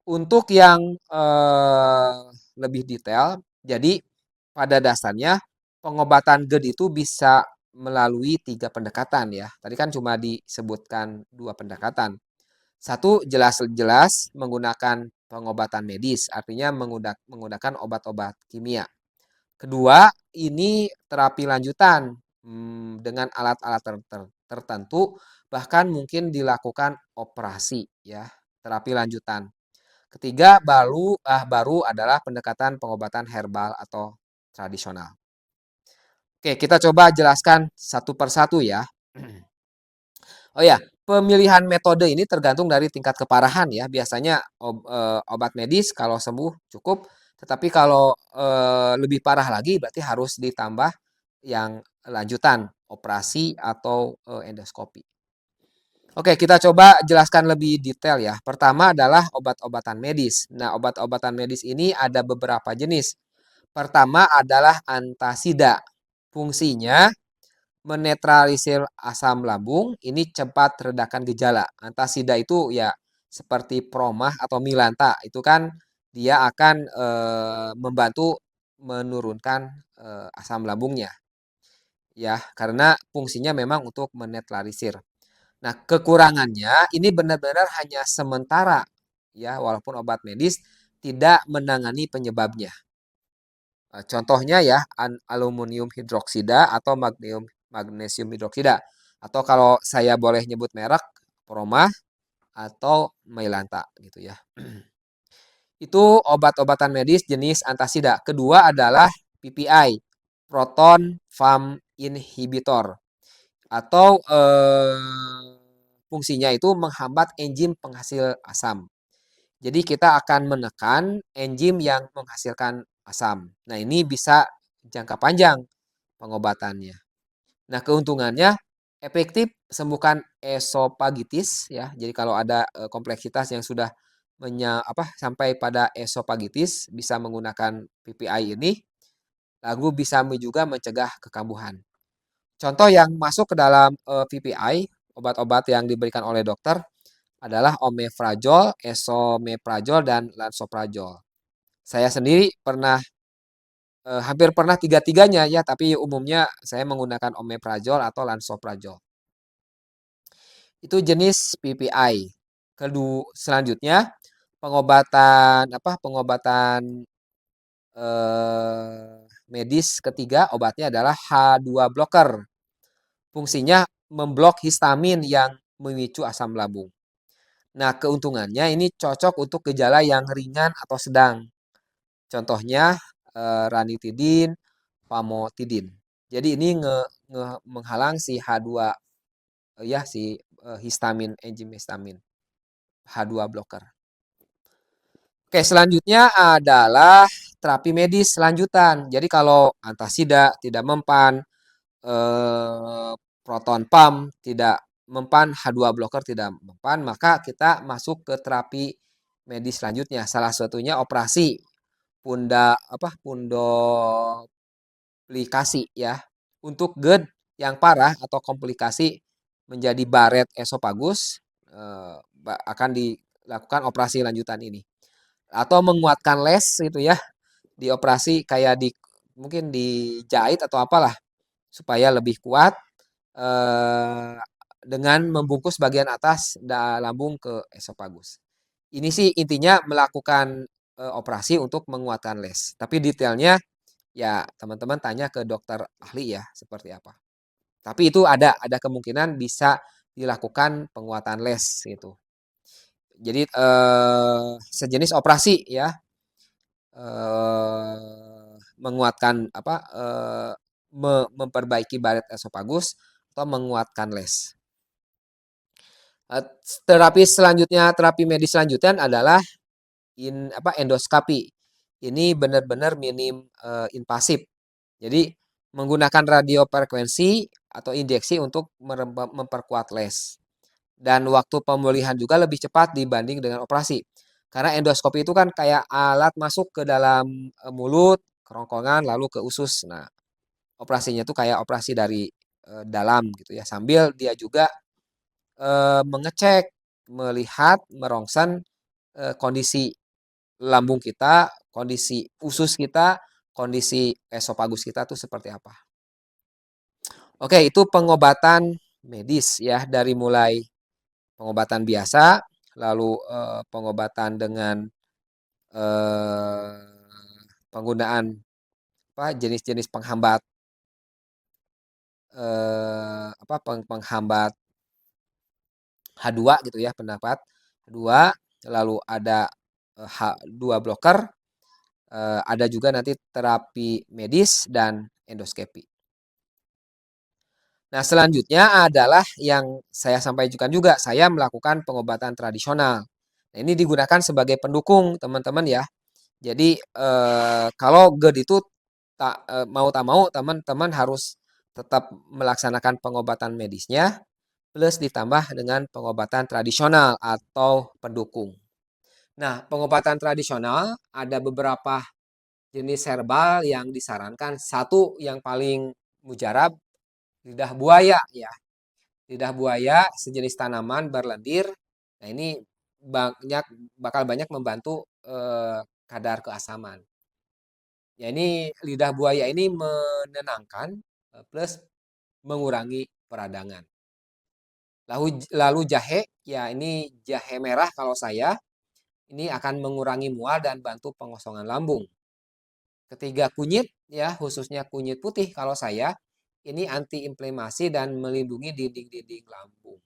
untuk yang lebih detail, jadi pada dasarnya pengobatan GERD itu bisa melalui 3 pendekatan ya. Tadi kan cuma disebutkan 2 pendekatan. Satu, jelas-jelas menggunakan pengobatan medis, artinya menggunakan obat-obat kimia. Kedua, ini terapi lanjutan dengan alat-alat tertentu, bahkan mungkin dilakukan operasi ya, terapi lanjutan. Ketiga, baru adalah pendekatan pengobatan herbal atau tradisional. Oke, kita coba jelaskan satu persatu ya. Oh ya, pemilihan metode ini tergantung dari tingkat keparahan ya. Biasanya obat medis kalau sembuh cukup, tetapi kalau lebih parah lagi berarti harus ditambah yang lanjutan, operasi atau endoskopi. Oke, kita coba jelaskan lebih detail ya. Pertama adalah obat-obatan medis. Nah, obat-obatan medis ini ada beberapa jenis. Pertama adalah antasida. Fungsinya menetralisir asam lambung, ini cepat redakan gejala. Antasida itu ya seperti Promah atau Milanta, itu kan dia akan membantu menurunkan asam lambungnya. Ya, karena fungsinya memang untuk menetralisir. Nah, kekurangannya ini benar-benar hanya sementara ya, walaupun obat medis tidak menangani penyebabnya. Contohnya ya aluminium hidroksida atau magnesium hidroksida. Atau kalau saya boleh nyebut merek, Promah atau Mailanta gitu ya. Itu obat-obatan medis jenis antasida. Kedua adalah PPI, proton pump inhibitor. Atau fungsinya itu menghambat enzim penghasil asam. Jadi kita akan menekan enzim yang menghasilkan asam. Nah, ini bisa jangka panjang pengobatannya. Nah, keuntungannya efektif sembuhkan esofagitis ya. Jadi kalau ada kompleksitas yang sudah sampai pada esofagitis bisa menggunakan PPI ini, lalu bisa juga mencegah kekambuhan. Contoh yang masuk ke dalam PPI, obat-obat yang diberikan oleh dokter adalah omeprazol, esomeprazol, dan lansoprazol. Saya sendiri hampir pernah tiga-tiganya ya, tapi umumnya saya menggunakan omeprazol atau lansoprazol. Itu jenis PPI. Selanjutnya pengobatan medis ketiga obatnya adalah H2 blocker. Fungsinya memblok histamin yang memicu asam lambung. Nah, keuntungannya ini cocok untuk gejala yang ringan atau sedang. Contohnya ranitidin, famotidin. Jadi ini menghalang si H2 ya si histamin, enzim histamin. H2 blocker. Oke, selanjutnya adalah terapi medis lanjutan. Jadi kalau antasida tidak mempan, proton pump tidak mempan, H2 blocker tidak mempan, maka kita masuk ke terapi medis selanjutnya. Salah satunya operasi pundoplikasi ya. Untuk GERD yang parah atau komplikasi menjadi baret esofagus akan dilakukan operasi lanjutan ini. Atau menguatkan les itu ya. Dioperasi kayak mungkin dijahit atau apalah supaya lebih kuat dengan membungkus bagian atas lambung ke esofagus. Ini sih intinya melakukan operasi untuk menguatkan les. Tapi detailnya ya teman-teman tanya ke dokter ahli ya seperti apa. Tapi itu ada kemungkinan bisa dilakukan penguatan les gitu. Jadi sejenis operasi ya menguatkan memperbaiki baret esofagus atau menguatkan les. Terapi medis selanjutnya adalah endoskopi. Ini benar-benar minim invasif. Jadi menggunakan radiofrekuensi atau injeksi untuk memperkuat les. Dan waktu pemulihan juga lebih cepat dibanding dengan operasi. Karena endoskopi itu kan kayak alat masuk ke dalam mulut, kerongkongan, lalu ke usus. Nah, Operasinya tuh kayak operasi dari dalam gitu ya. Sambil dia juga mengecek, melihat, merongsen kondisi lambung kita, kondisi usus kita, kondisi esofagus kita tuh seperti apa. Oke, itu pengobatan medis ya, dari mulai pengobatan biasa, lalu pengobatan dengan eh, penggunaan jenis-jenis penghambat penghambat H2 gitu ya, pendapat H2, lalu ada H2 blocker, ada juga nanti terapi medis dan endoskopi. Nah, selanjutnya adalah yang saya sampaikan juga, saya melakukan pengobatan tradisional. Nah, ini digunakan sebagai pendukung teman-teman ya. Jadi kalau GERD itu mau tak mau teman-teman harus tetap melaksanakan pengobatan medisnya plus ditambah dengan pengobatan tradisional atau pendukung. Nah, pengobatan tradisional ada beberapa jenis herbal yang disarankan. Satu yang paling mujarab, lidah buaya ya. Lidah buaya sejenis tanaman berlendir. Nah, ini bakal banyak membantu kadar keasaman. Ya, ini lidah buaya ini menenangkan plus mengurangi peradangan. Lalu jahe, ya ini jahe merah kalau saya ini akan mengurangi mual dan bantu pengosongan lambung. Ketiga, kunyit ya, khususnya kunyit putih kalau saya ini antiinflamasi dan melindungi dinding-dinding lambung.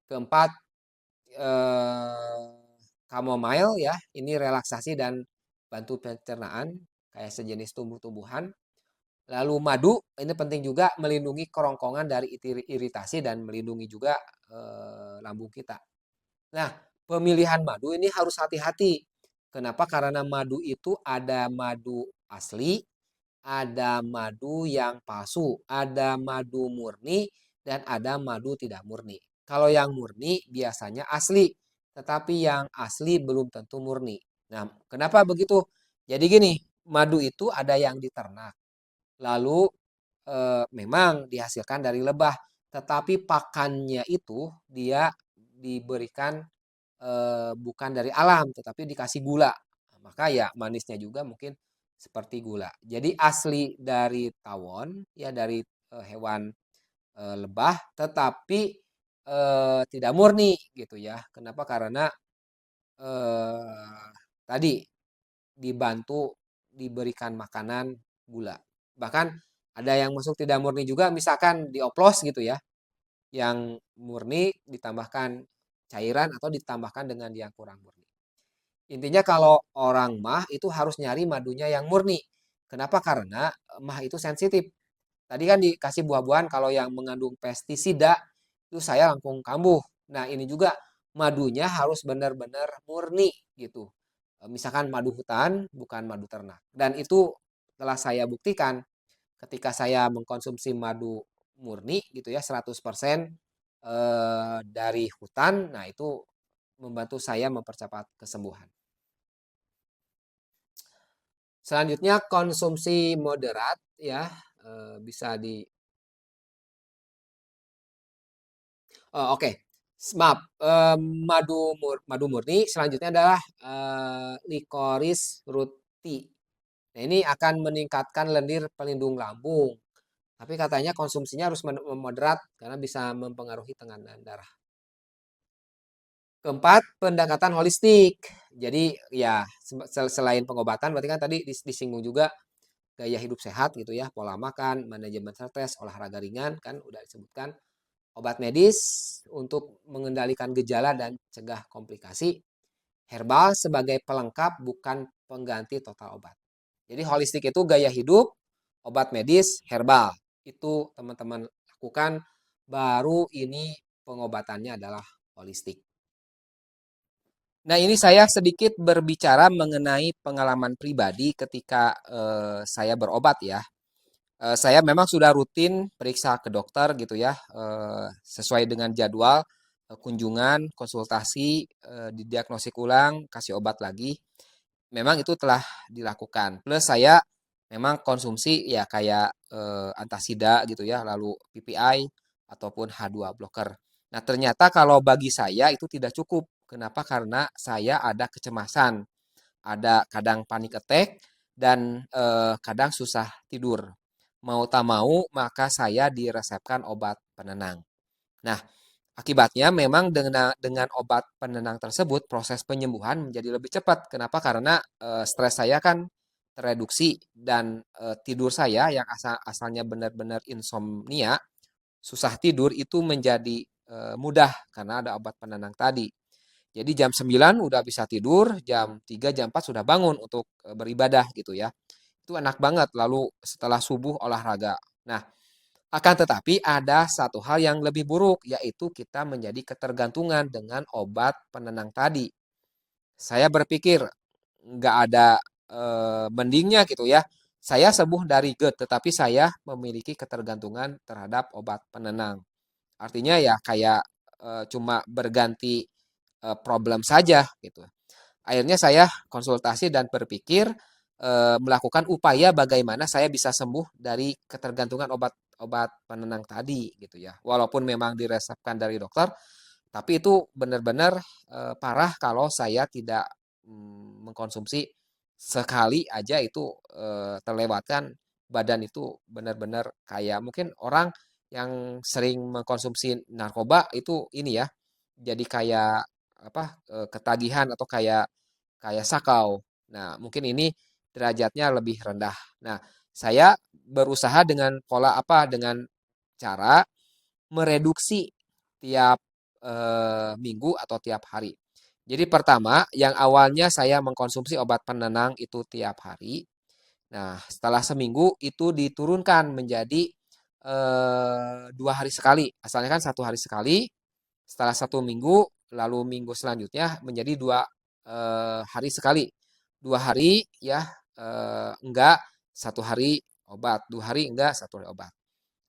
Keempat, chamomile ya, ini relaksasi dan bantu pencernaan kayak sejenis tumbuh-tumbuhan. Lalu madu, ini penting juga melindungi kerongkongan dari iritasi dan melindungi juga lambung kita. Nah, pemilihan madu ini harus hati-hati. Kenapa? Karena madu itu ada madu asli, ada madu yang palsu, ada madu murni, dan ada madu tidak murni. Kalau yang murni biasanya asli, tetapi yang asli belum tentu murni. Nah, kenapa begitu? Jadi gini, madu itu ada yang diternak. Lalu memang dihasilkan dari lebah, tetapi pakannya itu dia diberikan bukan dari alam, tetapi dikasih gula. Maka ya manisnya juga mungkin seperti gula. Jadi asli dari tawon, ya dari hewan lebah, tetapi tidak murni gitu ya. Kenapa? Karena tadi dibantu diberikan makanan gula. Bahkan ada yang masuk tidak murni juga, misalkan dioplos gitu ya. Yang murni ditambahkan cairan atau ditambahkan dengan yang kurang murni. Intinya kalau orang mah itu harus nyari madunya yang murni. Kenapa? Karena mah itu sensitif. Tadi kan dikasih buah-buahan kalau yang mengandung pestisida itu saya langsung kambuh. Nah, ini juga madunya harus benar-benar murni gitu. Misalkan madu hutan bukan madu ternak. Dan itu telah saya buktikan ketika saya mengkonsumsi madu murni gitu ya 100% dari hutan. Nah, itu membantu saya mempercepat kesembuhan. Selanjutnya konsumsi moderat ya, bisa di oke. Maaf, madu murni selanjutnya adalah licorice ruti. Nah, ini akan meningkatkan lendir pelindung lambung. Tapi katanya konsumsinya harus moderat karena bisa mempengaruhi tekanan darah. Keempat, pendekatan holistik. Jadi ya selain pengobatan berarti kan tadi disinggung juga gaya hidup sehat gitu ya, pola makan, manajemen stres, olahraga ringan kan udah disebutkan. Obat medis untuk mengendalikan gejala dan cegah komplikasi. Herbal sebagai pelengkap bukan pengganti total obat. Jadi holistik itu gaya hidup, obat medis, herbal. Itu teman-teman lakukan, baru ini pengobatannya adalah holistik. Nah, ini saya sedikit berbicara mengenai pengalaman pribadi ketika saya berobat ya. Saya memang sudah rutin periksa ke dokter gitu ya, sesuai dengan jadwal kunjungan, konsultasi, didiagnostik ulang, kasih obat lagi. Memang itu telah dilakukan. Plus saya memang konsumsi ya kayak antasida gitu ya, lalu PPI ataupun H2 blocker. Nah, ternyata kalau bagi saya itu tidak cukup. Kenapa? Karena saya ada kecemasan, ada kadang panic attack dan kadang susah tidur. Mau tak mau, maka saya diresepkan obat penenang. Nah, akibatnya memang dengan obat penenang tersebut proses penyembuhan menjadi lebih cepat. Kenapa? Karena stres saya kan tereduksi dan tidur saya yang asalnya benar-benar insomnia, susah tidur itu menjadi mudah karena ada obat penenang tadi. Jadi jam 9 udah bisa tidur, jam 3, jam 4 sudah bangun untuk beribadah gitu ya. Itu enak banget lalu setelah subuh olahraga. Nah, akan tetapi ada satu hal yang lebih buruk, yaitu kita menjadi ketergantungan dengan obat penenang tadi. Saya berpikir nggak ada mendingnya gitu ya. Saya sembuh dari GERD, tetapi saya memiliki ketergantungan terhadap obat penenang. Artinya ya kayak cuma berganti problem saja gitu. Akhirnya saya konsultasi dan berpikir melakukan upaya bagaimana saya bisa sembuh dari ketergantungan obat-obat penenang tadi gitu ya. Walaupun memang diresepkan dari dokter, tapi itu benar-benar parah kalau saya tidak mengkonsumsi sekali aja itu terlewatkan, badan itu benar-benar kayak mungkin orang yang sering mengkonsumsi narkoba itu ini ya, jadi kayak apa ketagihan atau kayak kayak sakau. Nah, mungkin ini derajatnya lebih rendah. Nah, saya berusaha dengan pola apa? Dengan cara mereduksi tiap minggu atau tiap hari. Jadi pertama, yang awalnya saya mengkonsumsi obat penenang itu tiap hari. Nah, setelah seminggu itu diturunkan menjadi 2 hari sekali. Asalnya kan 1 hari sekali. Setelah 1 minggu, lalu minggu selanjutnya menjadi 2 hari sekali. 2 hari ya enggak, 1 hari obat. 2 hari enggak, 1 hari obat.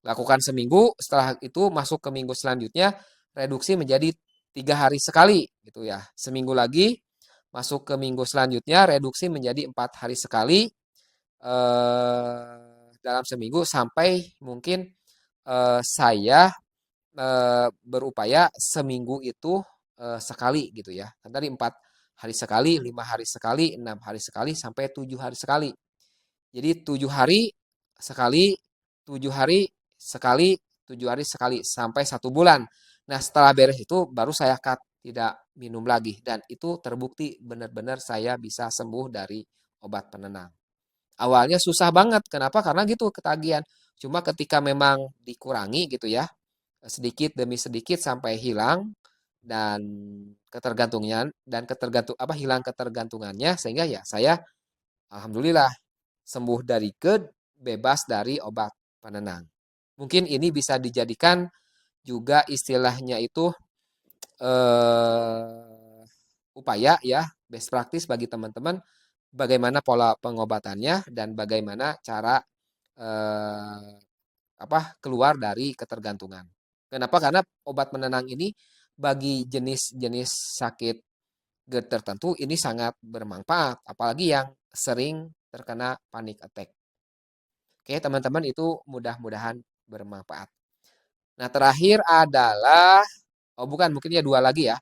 Lakukan seminggu, setelah itu masuk ke minggu selanjutnya, reduksi menjadi 3 hari sekali gitu ya. Seminggu lagi, masuk ke minggu selanjutnya, reduksi menjadi 4 hari sekali dalam seminggu sampai mungkin saya berupaya seminggu itu sekali gitu ya. Kan tadi 4 hari sekali, 5 hari sekali, 6 hari sekali, sampai 7 hari sekali. Jadi 7 hari sekali, 7 hari sekali, 7 hari sekali sampai 1 bulan. Nah, setelah beres itu baru saya cut, tidak minum lagi dan itu terbukti benar-benar saya bisa sembuh dari obat penenang. Awalnya susah banget, kenapa? Karena gitu ketagihan. Cuma ketika memang dikurangi gitu ya, sedikit demi sedikit sampai hilang dan hilang ketergantungannya sehingga ya saya alhamdulillah sembuh dari GERD, bebas dari obat penenang. Mungkin ini bisa dijadikan juga istilahnya itu upaya ya, best practice bagi teman-teman bagaimana pola pengobatannya dan bagaimana cara eh, keluar dari ketergantungan. Kenapa? Karena obat penenang ini bagi jenis-jenis sakit GERD tertentu ini sangat bermanfaat, apalagi yang sering terkena panic attack. Oke, teman-teman itu mudah-mudahan bermanfaat. Nah, terakhir adalah oh bukan, mungkin ya 2 lagi ya.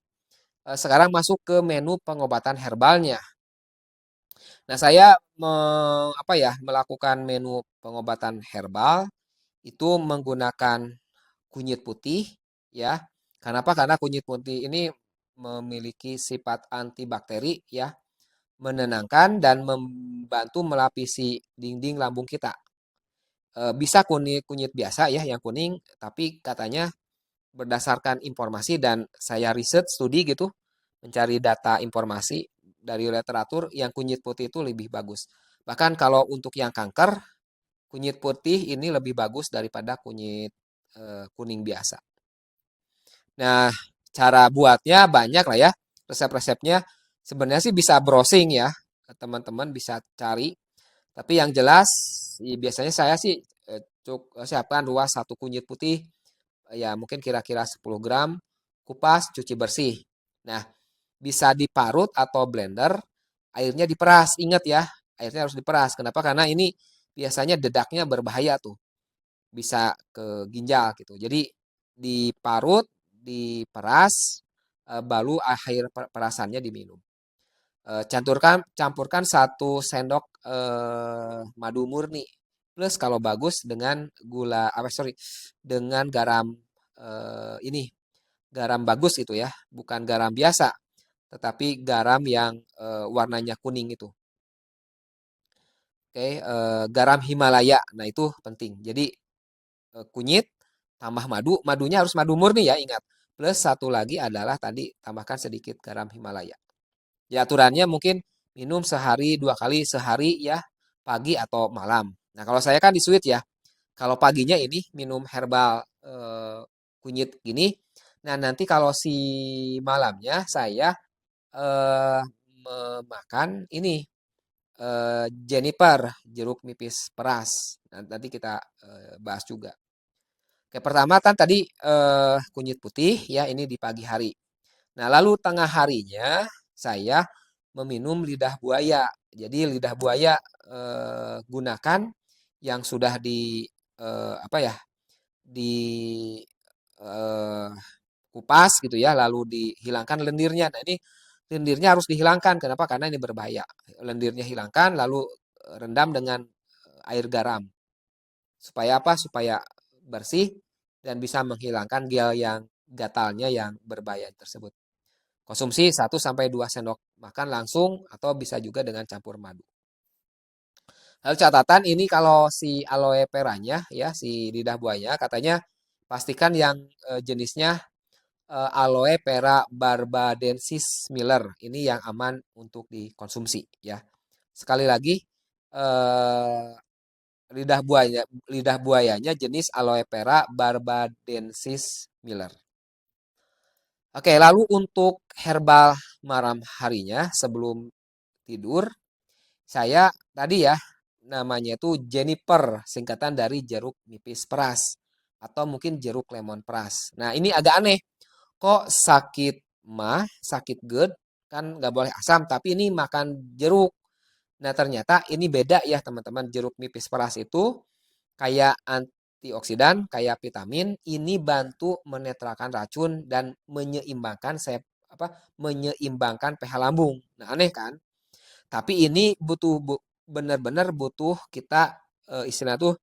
Sekarang masuk ke menu pengobatan herbalnya. Nah, saya melakukan menu pengobatan herbal itu menggunakan kunyit putih ya. Kenapa? Karena kunyit putih ini memiliki sifat antibakteri ya, menenangkan dan membantu melapisi dinding lambung kita. Bisa kunyit kunyit biasa ya yang kuning, tapi katanya berdasarkan informasi dan saya riset studi gitu, mencari data informasi dari literatur yang kunyit putih itu lebih bagus. Bahkan kalau untuk yang kanker, kunyit putih ini lebih bagus daripada kunyit kuning biasa. Nah, cara buatnya banyak lah ya. Resep-resepnya sebenarnya sih bisa browsing ya. Teman-teman bisa cari. Tapi yang jelas biasanya saya sih siapkan ruas 1 kunyit putih ya mungkin kira-kira 10 gram, kupas, cuci bersih. Nah, bisa diparut atau blender, airnya diperas. Ingat ya, airnya harus diperas. Kenapa? Karena ini biasanya dedaknya berbahaya tuh, bisa ke ginjal gitu. Jadi diparut, diperas, baru akhir perasannya diminum. Campurkan 1 sendok madu murni plus kalau bagus dengan dengan garam ini garam bagus itu ya, bukan garam biasa, tetapi garam yang warnanya kuning itu. Oke, garam Himalaya. Nah, itu penting. Jadi kunyit tambah madu, madunya harus madu murni ya, ingat. Plus satu lagi adalah tadi tambahkan sedikit garam Himalaya. Ya aturannya mungkin minum sehari 2 kali sehari ya, pagi atau malam. Nah, kalau saya kan di Sweet ya. Kalau paginya ini minum herbal kunyit gini. Nah, nanti kalau si malamnya saya eh, memakan ini Jennifer jeruk nipis peras. Nanti kita bahas juga. Oke, pertama kan tadi kunyit putih ya, ini di pagi hari. Nah, lalu tengah harinya saya meminum lidah buaya. Jadi lidah buaya gunakan yang sudah di apa ya, di eh, kupas gitu ya, lalu dihilangkan lendirnya. Nah, ini lendirnya harus dihilangkan. Kenapa? Karena ini berbahaya. Lendirnya hilangkan, lalu rendam dengan air garam. Supaya apa? Supaya bersih dan bisa menghilangkan gel yang gatalnya yang berbahaya tersebut. Konsumsi 1 sampai 2 sendok makan langsung atau bisa juga dengan campur madu. Lalu catatan ini kalau si aloe veranya ya, si lidah buaya katanya pastikan yang jenisnya aloe vera barbadensis Miller. Ini yang aman untuk dikonsumsi ya. Sekali lagi eh, lidah buayanya jenis aloe vera barbadensis Miller. Oke, lalu untuk herbal malam harinya sebelum tidur, saya tadi ya namanya itu Jennifer, singkatan dari jeruk nipis peras atau mungkin jeruk lemon peras. Nah, ini agak aneh. Kok sakit GERD, kan nggak boleh asam, tapi ini makan jeruk. Nah, ternyata ini beda ya teman-teman. Jeruk nipis peras itu kayak antioksidan, kayak vitamin, ini bantu menetralkan racun dan menyeimbangkan pH lambung. Nah, aneh kan? Tapi ini benar-benar butuh kita istilah tuh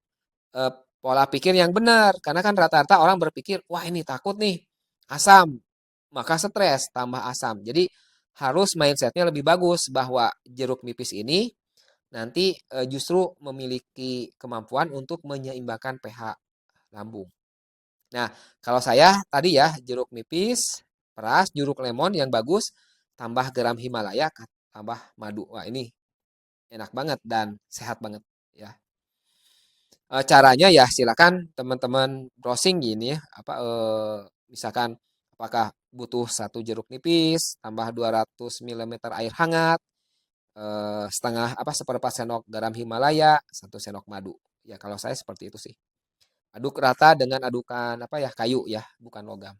eh, pola pikir yang benar. Karena kan rata-rata orang berpikir, wah ini takut nih asam, maka stres tambah asam. Jadi harus mindsetnya lebih bagus bahwa jeruk nipis ini nanti justru memiliki kemampuan untuk menyeimbangkan pH lambung. Nah, kalau saya tadi ya jeruk nipis, peras, jeruk lemon yang bagus, tambah garam Himalaya, tambah madu. Wah, ini enak banget dan sehat banget ya. Caranya ya silakan teman-teman browsing gini ya, misalkan apakah butuh 1 jeruk nipis, tambah 200 ml air hangat, seperempat sendok garam Himalaya, 1 sendok madu. Ya kalau saya seperti itu sih. Aduk rata dengan adukan kayu ya, bukan logam.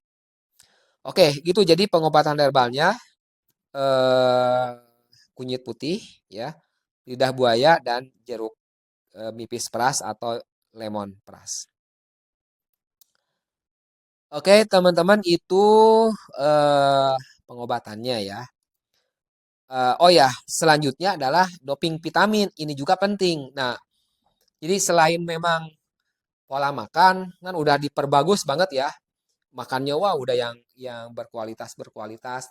Oke, gitu jadi pengobatan herbalnya eh, kunyit putih ya, lidah buaya dan jeruk nipis peras atau lemon peras. Oke, teman-teman itu pengobatannya ya. Oh ya, selanjutnya adalah doping vitamin. Ini juga penting. Nah, jadi selain memang pola makan kan udah diperbagus banget ya. Makannya wah udah yang berkualitas,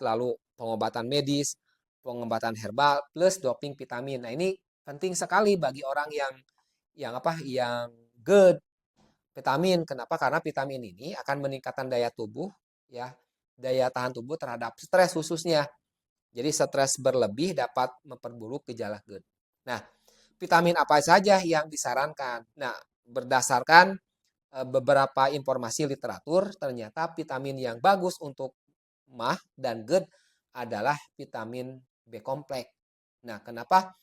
lalu pengobatan medis, pengobatan herbal plus doping vitamin. Nah, ini penting sekali bagi orang yang GERD vitamin. Kenapa? Karena vitamin ini akan meningkatkan daya tubuh ya, daya tahan tubuh terhadap stres khususnya. Jadi stres berlebih dapat memperburuk gejala GERD. Nah, vitamin apa saja yang disarankan? Nah, berdasarkan beberapa informasi literatur, ternyata vitamin yang bagus untuk MAH dan GERD adalah vitamin B kompleks. Nah, kenapa?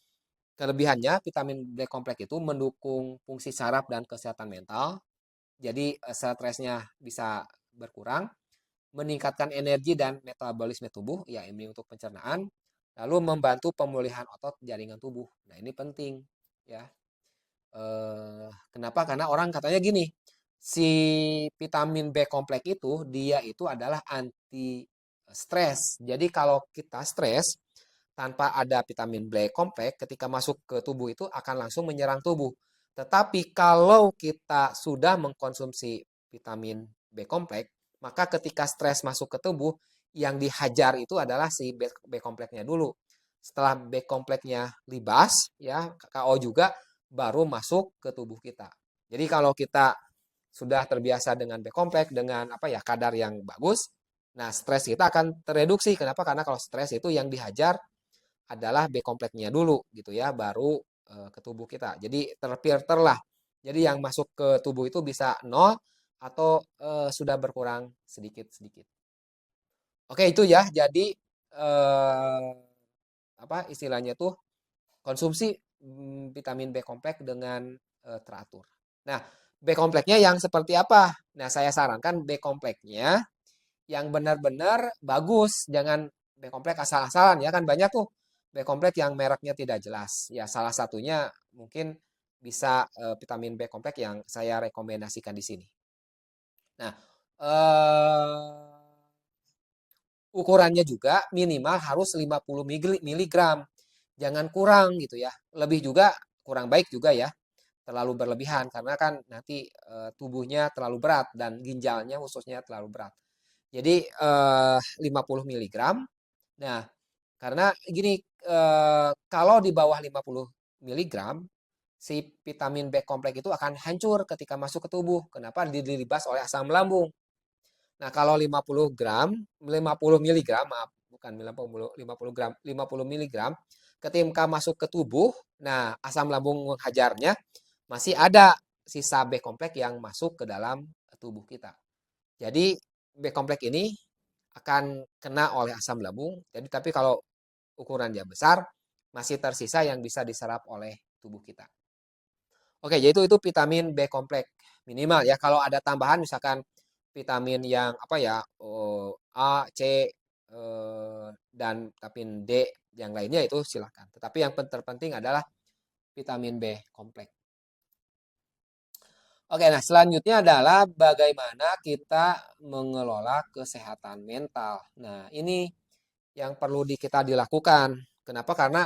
Kelebihannya vitamin B kompleks itu mendukung fungsi saraf dan kesehatan mental. Jadi stresnya bisa berkurang, meningkatkan energi dan metabolisme tubuh, ya ini untuk pencernaan, lalu membantu pemulihan otot jaringan tubuh. Nah, ini penting ya. Kenapa? Karena orang katanya gini, si vitamin B kompleks itu dia itu adalah anti stres. Jadi kalau kita stres tanpa ada vitamin B kompleks ketika masuk ke tubuh itu akan langsung menyerang tubuh. Tetapi kalau kita sudah mengkonsumsi vitamin B kompleks, maka ketika stres masuk ke tubuh yang dihajar itu adalah si B kompleksnya dulu. Setelah B kompleksnya libas ya KO juga baru masuk ke tubuh kita. Jadi kalau kita sudah terbiasa dengan B kompleks dengan apa ya kadar yang bagus, nah stres kita akan tereduksi. Kenapa? Karena kalau stres itu yang dihajar adalah B kompleksnya dulu gitu ya, baru ke tubuh kita. Jadi terfilter lah. Jadi yang masuk ke tubuh itu bisa nol atau sudah berkurang sedikit-sedikit. Oke itu ya. Jadi apa istilahnya tuh konsumsi vitamin B kompleks dengan teratur. Nah, B kompleksnya yang seperti apa? Nah, saya sarankan B kompleksnya yang benar-benar bagus, jangan B kompleks asal-asalan ya kan banyak tuh B kompleks yang mereknya tidak jelas. Ya, salah satunya mungkin bisa vitamin B kompleks yang saya rekomendasikan di sini. Nah, ukurannya juga minimal harus 50 mg. Jangan kurang gitu ya. Lebih juga kurang baik juga ya. Terlalu berlebihan karena kan nanti tubuhnya terlalu berat dan ginjalnya khususnya terlalu berat. Jadi 50 mg. Nah, karena gini kalau di bawah 50 mg si vitamin B kompleks itu akan hancur ketika masuk ke tubuh. Kenapa? Dilibas oleh asam lambung. Nah, kalau 50 gram, 50 miligram, maaf, bukan 50 gram, 50 miligram, ketika masuk ke tubuh, nah asam lambung menghajarnya masih ada sisa B kompleks yang masuk ke dalam tubuh kita. Jadi B kompleks ini akan kena oleh asam lambung. Jadi tapi kalau ukuran dia besar, masih tersisa yang bisa diserap oleh tubuh kita. Oke, jadi itu vitamin B kompleks minimal ya. Kalau ada tambahan misalkan vitamin yang apa ya A, C dan vitamin D yang lainnya itu silakan. Tetapi yang terpenting adalah vitamin B kompleks. Oke, nah selanjutnya adalah bagaimana kita mengelola kesehatan mental. Nah, ini yang perlu kita dilakukan. Kenapa? Karena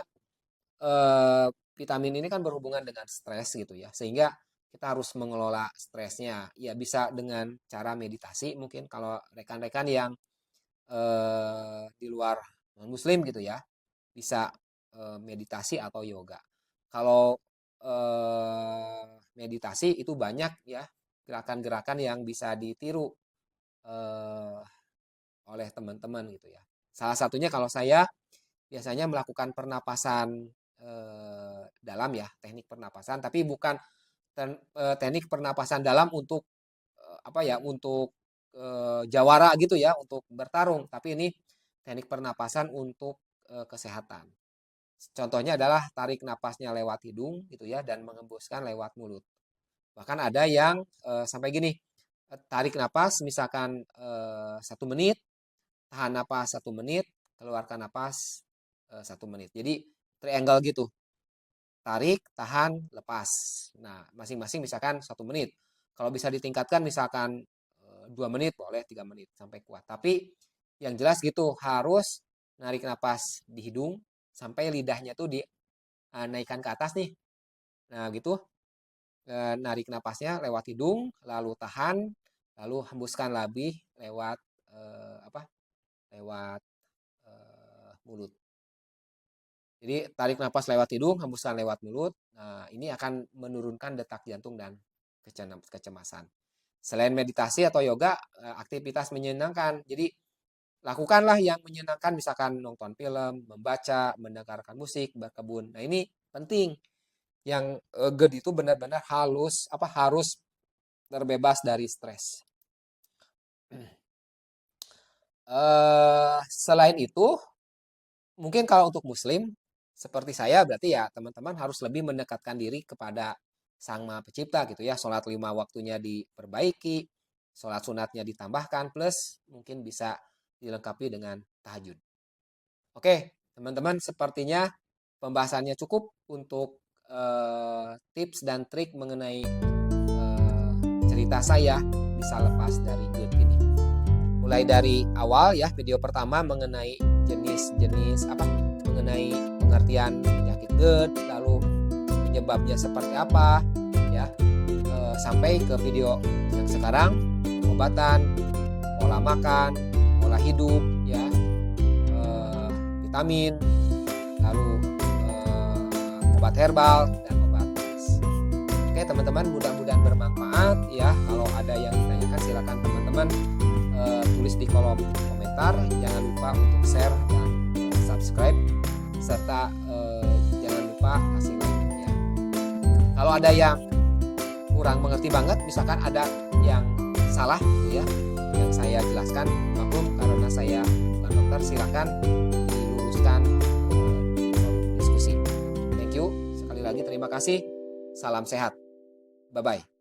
vitamin ini kan berhubungan dengan stres gitu ya. Sehingga kita harus mengelola stresnya. Ya bisa dengan cara meditasi mungkin kalau rekan-rekan yang di luar non muslim gitu ya. Bisa meditasi atau yoga. Kalau meditasi itu banyak ya gerakan-gerakan yang bisa ditiru oleh teman-teman gitu ya. Salah satunya kalau saya biasanya melakukan pernapasan dalam ya, teknik pernapasan, tapi bukan teknik pernapasan dalam untuk apa ya, untuk jawara gitu ya, untuk bertarung, tapi ini teknik pernapasan untuk kesehatan. Contohnya adalah tarik napasnya lewat hidung gitu ya dan mengembuskan lewat mulut. Bahkan ada yang sampai gini, tarik napas misalkan 1 menit, tahan napas 1 menit, keluarkan napas 1 menit. Jadi triangle gitu. Tarik, tahan, lepas. Nah, masing-masing misalkan 1 menit. Kalau bisa ditingkatkan misalkan 2 menit, boleh 3 menit sampai kuat. Tapi yang jelas gitu harus narik napas di hidung sampai lidahnya tuh dinaikkan ke atas nih. Nah gitu, narik napasnya lewat hidung, lalu tahan, lalu hembuskan lagi lewat lewat mulut. Jadi tarik napas lewat hidung, hembuskan lewat mulut. Nah, ini akan menurunkan detak jantung dan kecemasan. Selain meditasi atau yoga, aktivitas menyenangkan. Jadi lakukanlah yang menyenangkan, misalkan nonton film, membaca, mendengarkan musik, berkebun. Nah, ini penting. Yang GERD itu benar-benar harus terbebas dari stres. Selain itu, mungkin kalau untuk muslim seperti saya berarti ya teman-teman harus lebih mendekatkan diri kepada Sang Maha Pencipta gitu ya. Sholat 5 waktunya diperbaiki, sholat sunatnya ditambahkan, plus mungkin bisa dilengkapi dengan tahajud. Oke, teman-teman sepertinya pembahasannya cukup untuk tips dan trik mengenai cerita saya bisa lepas dari GERD ini. Mulai dari awal ya, video pertama mengenai jenis-jenis mengenai pengertian penyakit GERD, lalu penyebabnya seperti apa ya, sampai ke video yang sekarang pengobatan, pola makan, pola hidup ya, vitamin, lalu obat herbal dan obat medis. Oke teman-teman, mudah-mudahan bermanfaat ya. Kalau ada yang ditanyakan silakan teman-teman tulis di kolom komentar. Jangan lupa untuk share dan subscribe, serta jangan lupa kasih like ya. Kalau ada yang kurang mengerti banget, misalkan ada yang salah ya, yang saya jelaskan maklum karena saya bukan dokter, silakan diluruskan di kolom diskusi. Thank you sekali lagi, terima kasih, salam sehat, bye bye.